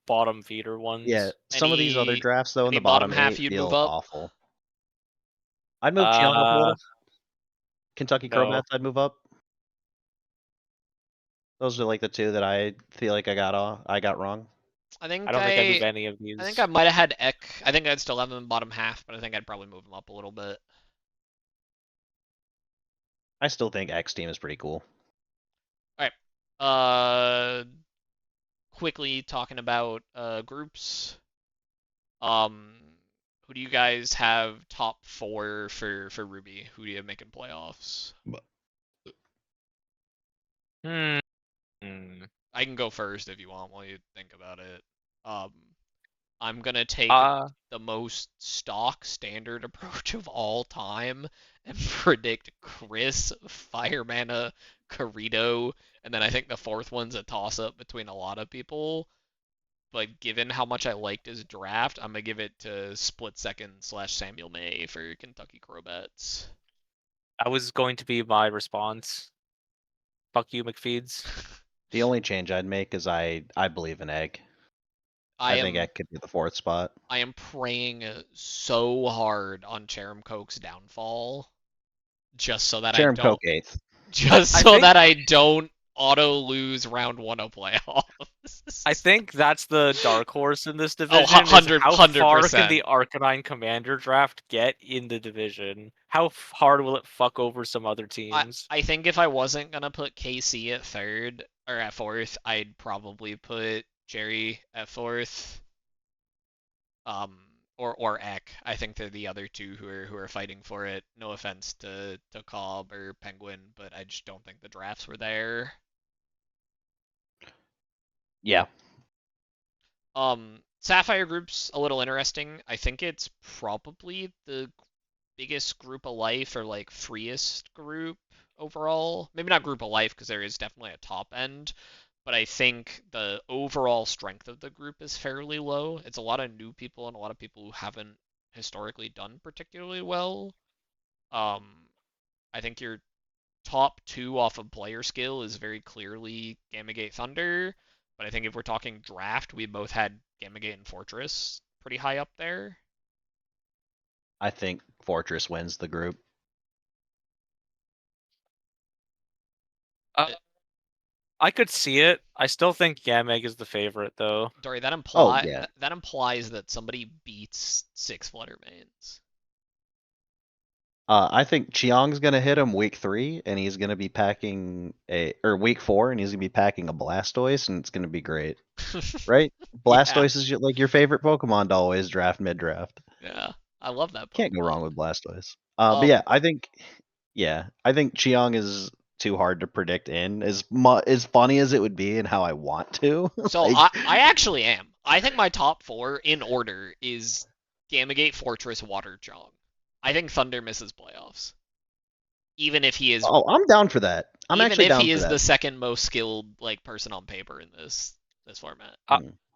bottom feeder ones. Yeah, some of these other Any- drafts though in any the bottom half 8 you'd feel move up? awful. I'd move Cheon up a little. Kentucky no. Crobats I'd move up. Those are like the 2 that I feel like I got wrong. I think I don't think I move any of these. I think I might have had Ek. I think I'd still have him in bottom half, but I think I'd probably move him up a little bit. I still think X team is pretty cool. Quickly talking about groups. Who do you guys have top 4 for Ruby? Who do you have making playoffs? I can go first if you want while you think about it. I'm gonna take the most stock standard approach of all time and predict Chris, Fire Mana, Corrido, and then I think the 4th one's a toss-up between a lot of people. But given how much I liked his draft, I'm gonna give it to Split Second / Samuel May for Kentucky Crobats. That was going to be my response. Fuck you, McFeeds. The only change I'd make is I believe in Egg. I think Egg could be the 4th spot. I am praying so hard on Cherem Coke's downfall, just so that Cherem Coke 8th. that I don't auto lose round 1 of playoffs. I think that's the dark horse in this Oh, division. 100%. How far can the Arcanine Commander draft get in the division? How hard will it fuck over some other teams? I think if I wasn't gonna put KC at 3rd or at 4th, I'd probably put Jerry at 4th. Or Ek. I think they're the other 2 who are fighting for it. No offense to Cobb or Penguin, but I just don't think the drafts were there. Yeah. Sapphire group's a little interesting. I think it's probably the biggest group of life or like freest group. overall. Maybe not group of life because there is definitely a top end, but I think the overall strength of the group is fairly low. It's a lot of new people and a lot of people who haven't historically done particularly well. Um, I think your top two off of player skill is very clearly Gamagate Thunder, but I think if we're talking draft, we both had Gamagate and Fortress pretty high up there. I think Fortress wins the group. I could see it. I still think Gameg is the favorite, though. Dorey, that Oh yeah. that implies that somebody beats 6 Flutter Mains. I think Chiang's gonna hit him week 3, and he's gonna be packing week 4, and he's gonna be packing a Blastoise, and it's gonna be great, right? Yeah. Blastoise is like your favorite Pokemon to always draft mid-draft. Yeah, I love that Can't go wrong Pokemon. with Blastoise. But yeah, I think Chiang is too hard to predict in as funny as it would be and how I want to. So like, I actually am. I think my top 4 in order is Gamagate, Fortress, Water, Chong. I think Thunder misses playoffs. Even if he is oh, I'm down for that. I'm even actually if down he for is that. the second most skilled like person on paper in this format.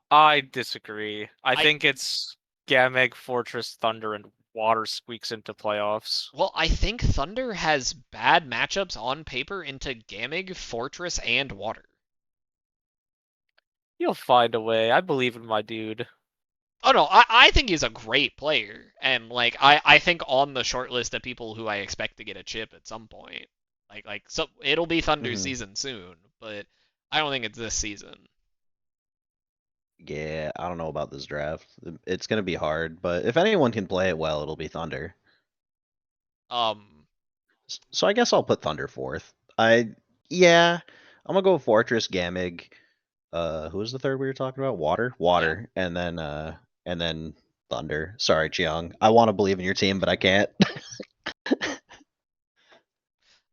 I disagree. I I- think it's Gameg, Fortress, Thunder, and Water squeaks into playoffs. Well, I think Thunder has bad matchups on paper into Gamig, Fortress, and Water. You'll find a way. I believe in my dude. Oh no, I think he's a great player, and like I think on the short list of people who I expect to get a chip at some point. So it'll be Thunder's Mhm. season soon, but I don't think it's this season. Yeah, I don't know about this draft. It's gonna be hard, but if anyone can play it well, it'll be Thunder. Um, So I guess I'll put Thunder fourth. I'm gonna go Fortress, Gamig. Who was the third we were talking about? Water, and then Thunder. Sorry, Chiang. I want to believe in your team, but I can't.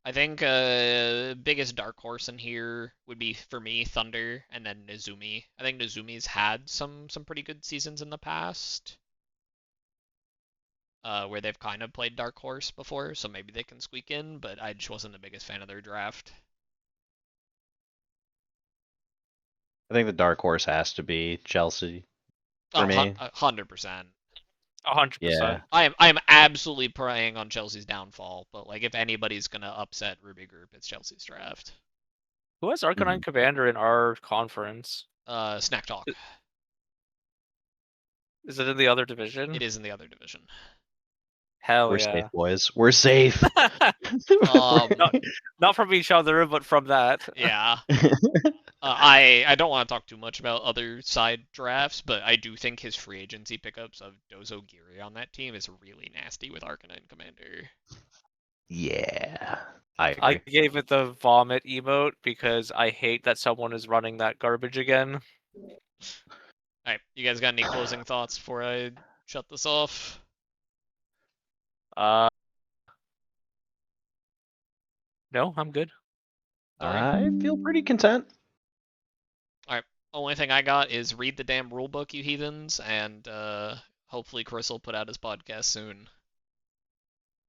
I think biggest dark horse in here would be for me Thunder and then Nezumi. I think Nezumi's had some pretty good seasons in the past. Where they've kind of played dark horse before, so maybe they can squeak in, but I just wasn't the biggest fan of their draft. I think the dark horse has to be Chelsea for Oh, me. 100%. 100%. Yeah. I am absolutely preying on Chelsea's downfall, but like if anybody's gonna upset Ruby Group, it's Chelsea's draft. Who has Arcanine Commander in our conference? Snack Talk. Is it in the other division? It is in the other division. Hell We're yeah. safe, boys. We're safe. Not from each other, but from that. Yeah. I don't want to talk too much about other side drafts, but I do think his free agency pickups of Dozo Giri on that team is really nasty with Arcanine Commander. Yeah. I I agree. gave it the vomit emote because I hate that someone is running that garbage again. Alright, you guys got any closing thoughts before I shut this off? No, I'm good. I feel pretty content. Alright, only thing I got is read the damn rulebook, you heathens, and hopefully Chris will put out his podcast soon.